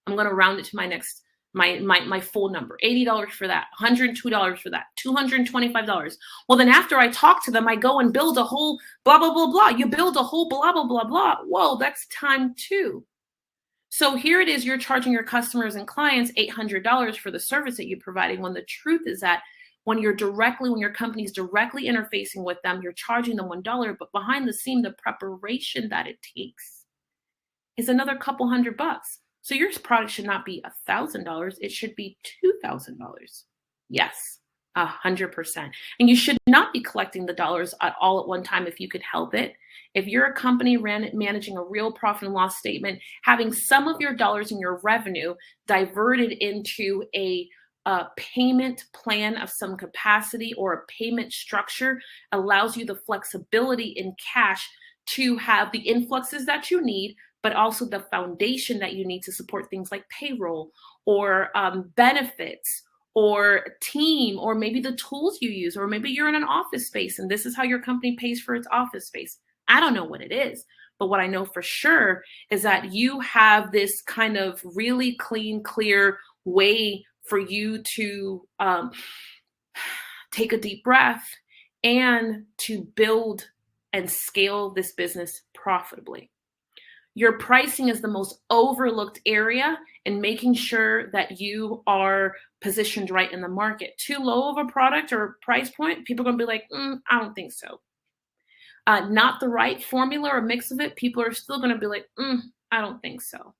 I'm going to round it to my next, my full number, $80 for that, $102 for that, $225. Well, then after I talk to them, I go and build a whole blah, blah, blah, blah. You build a whole blah, blah, blah, blah. Whoa, that's time too. So here it is, you're charging your customers and clients $800 for the service that you're providing, when the truth is that when your company's directly interfacing with them, you're charging them $1, but behind the scene, the preparation that it takes is another couple $100. So your product should not be $1,000. It should be $2,000. Yes, 100%. And you should not be collecting the dollars all at one time if you could help it. If you're a company managing a real profit and loss statement, having some of your dollars in your revenue diverted into a payment plan of some capacity or a payment structure allows you the flexibility in cash to have the influxes that you need, but also the foundation that you need to support things like payroll or benefits or team, or maybe the tools you use, or maybe you're in an office space and this is how your company pays for its office space. I don't know what it is, but what I know for sure is that you have this kind of really clean, clear way for you to take a deep breath and to build and scale this business profitably. Your pricing is the most overlooked area in making sure that you are positioned right in the market. Too low of a product or price point, people are going to be like, I don't think so. Not the right formula or mix of it, people are still going to be like, I don't think so.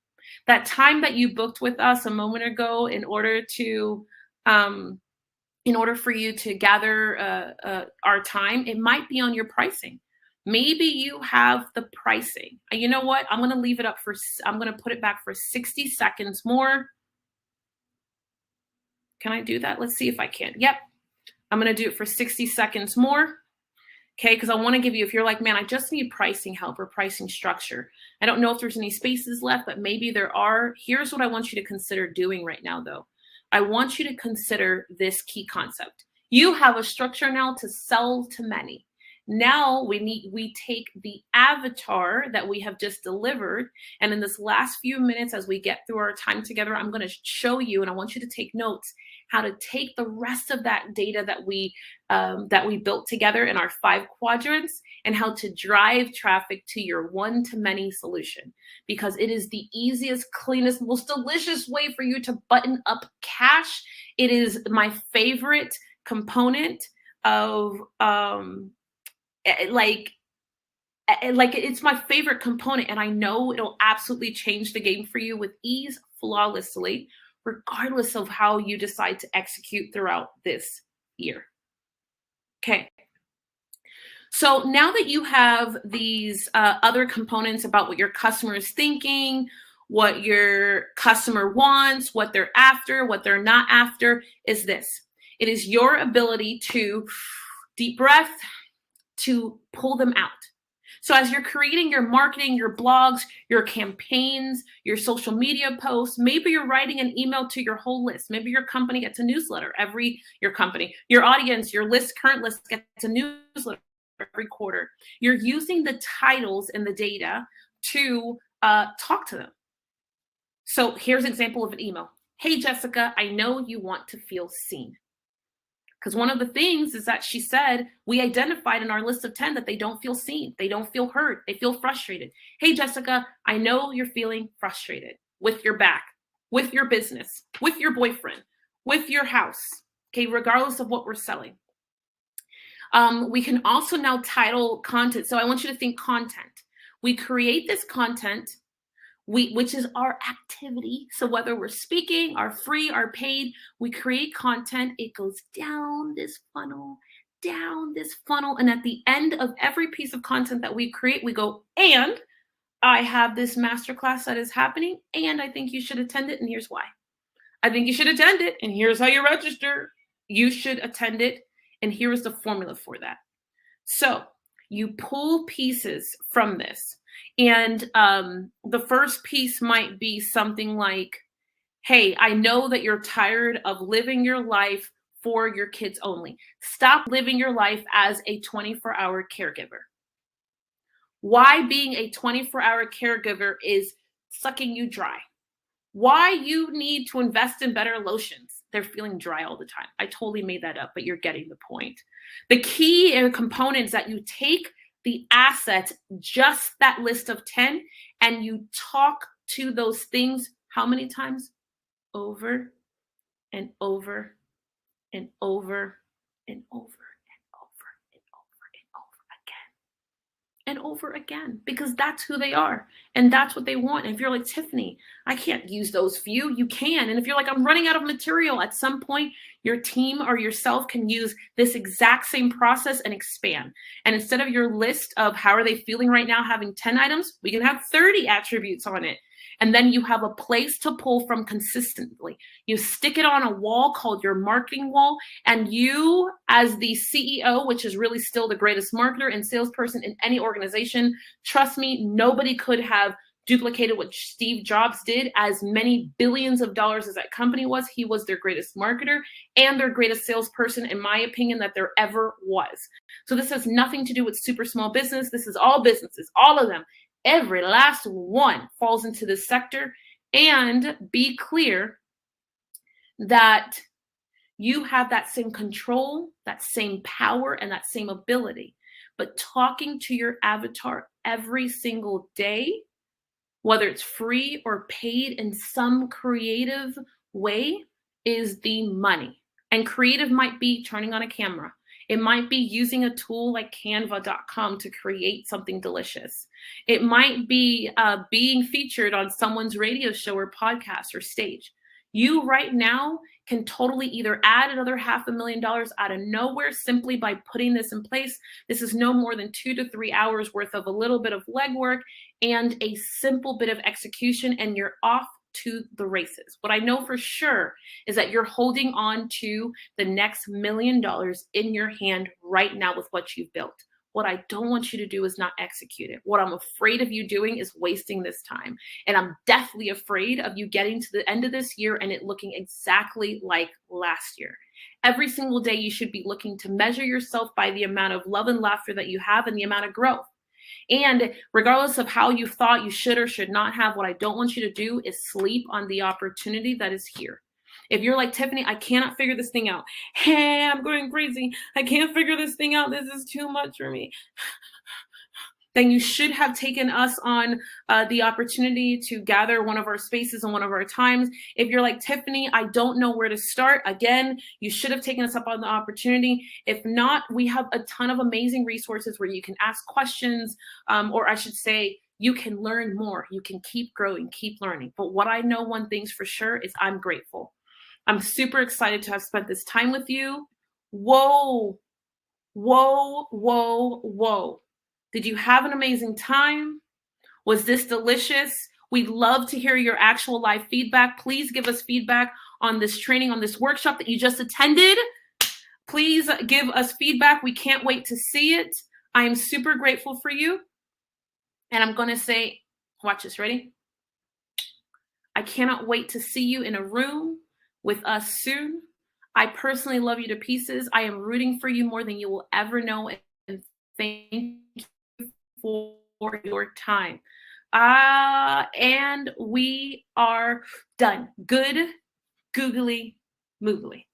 That time that you booked with us a moment ago um, in order for you to gather our time, it might be on your pricing. Maybe you have the pricing. You know what? I'm going to leave it up I'm going to put it back for 60 seconds more. Can I do that? Let's see if I can. Yep. I'm going to do it for 60 seconds more. Okay, because I want to give you, if you're like, man, I just need pricing help or pricing structure. I don't know if there's any spaces left, but maybe there are. Here's what I want you to consider doing right now, though. I want you to consider this key concept. You have a structure now to sell to many. Now we take the avatar that we have just delivered, and in this last few minutes, as we get through our time together, I'm going to show you, and I want you to take notes, how to take the rest of that data that we built together in our 5 quadrants, and how to drive traffic to your one-to-many solution, because it is the easiest, cleanest, most delicious way for you to button up cash. It is my favorite component of it's my favorite component, and I know it'll absolutely change the game for you with ease, flawlessly, regardless of how you decide to execute throughout this year. Okay. So now that you have these other components about what your customer is thinking, what your customer wants, what they're after, what they're not after, is this. It is your ability to deep breath, to pull them out. So as you're creating your marketing, your blogs, your campaigns, your social media posts, maybe you're writing an email to your whole list. Maybe your company gets a newsletter your audience, your current list gets a newsletter every quarter. You're using the titles and the data to talk to them. So here's an example of an email. Hey, Jessica, I know you want to feel seen. Because one of the things is that she said, we identified in our list of 10 that they don't feel seen. They don't feel heard. They feel frustrated. Hey, Jessica, I know you're feeling frustrated with your back, with your business, with your boyfriend, with your house, okay, regardless of what we're selling. We can also now title content. So I want you to think content. We create this content, which is our activity. So whether we're speaking, our free, our paid, we create content. It goes down this funnel. And at the end of every piece of content that we create, we go, and I have this masterclass that is happening, and I think you should attend it, and here's why. I think you should attend it, and here's how you register. You should attend it, and here is the formula for that. So you pull pieces from this. And the first piece might be something like, hey, I know that you're tired of living your life for your kids only. Stop living your life as a 24-hour caregiver. Why being a 24-hour caregiver is sucking you dry. Why you need to invest in better lotions. They're feeling dry all the time. I totally made that up, but you're getting the point. The key components that you take the assets, just that list of 10, and you talk to those things how many times? Over and over and over and over and over and over and over again. And over again, because that's who they are and that's what they want. And if you're like, Tiffany, I can't use those few, you can. And if you're like, I'm running out of material, at some point, your team or yourself can use this exact same process and expand. And instead of your list of how are they feeling right now, having 10 items, we can have 30 attributes on it. And then you have a place to pull from consistently. You stick it on a wall called your marketing wall. And you, as the CEO, which is really still the greatest marketer and salesperson in any organization, trust me, nobody could have duplicated what Steve Jobs did. As many billions of dollars as that company was, he was their greatest marketer and their greatest salesperson, in my opinion, that there ever was. So this has nothing to do with super small business. This is all businesses, all of them. Every last one falls into this sector. And be clear that you have that same control, that same power, and that same ability. But talking to your avatar every single day, whether it's free or paid in some creative way, is the money. And creative might be turning on a camera. It might be using a tool like canva.com to create something delicious. It might be being featured on someone's radio show or podcast or stage. You right now can totally either add another $500,000 out of nowhere simply by putting this in place. This is no more than 2 to 3 hours worth of a little bit of legwork and a simple bit of execution, and you're off to the races. What I know for sure is that you're holding on to the next $1 million in your hand right now with what you've built. What I don't want you to do is not execute it. What I'm afraid of you doing is wasting this time. And I'm deathly afraid of you getting to the end of this year and it looking exactly like last year. Every single day, you should be looking to measure yourself by the amount of love and laughter that you have and the amount of growth. And regardless of how you thought you should or should not have, what I don't want you to do is sleep on the opportunity that is here. If you're like, Tiffany, I cannot figure this thing out. Hey, I'm going crazy. I can't figure this thing out. This is too much for me. Then you should have taken us on the opportunity to gather one of our spaces and one of our times. If you're like, Tiffany, I don't know where to start, again, you should have taken us up on the opportunity. If not, we have a ton of amazing resources where you can ask questions, or I should say, you can learn more. You can keep growing, keep learning. But what I know one thing's for sure is I'm grateful. I'm super excited to have spent this time with you. Whoa, whoa, whoa, whoa. Did you have an amazing time? Was this delicious? We'd love to hear your actual live feedback. Please give us feedback on this training, on this workshop that you just attended. Please give us feedback. We can't wait to see it. I am super grateful for you. And I'm going to say, watch this, ready? I cannot wait to see you in a room with us soon. I personally love you to pieces. I am rooting for you more than you will ever know. And thank you for your time. And we are done. Good, googly, moogly.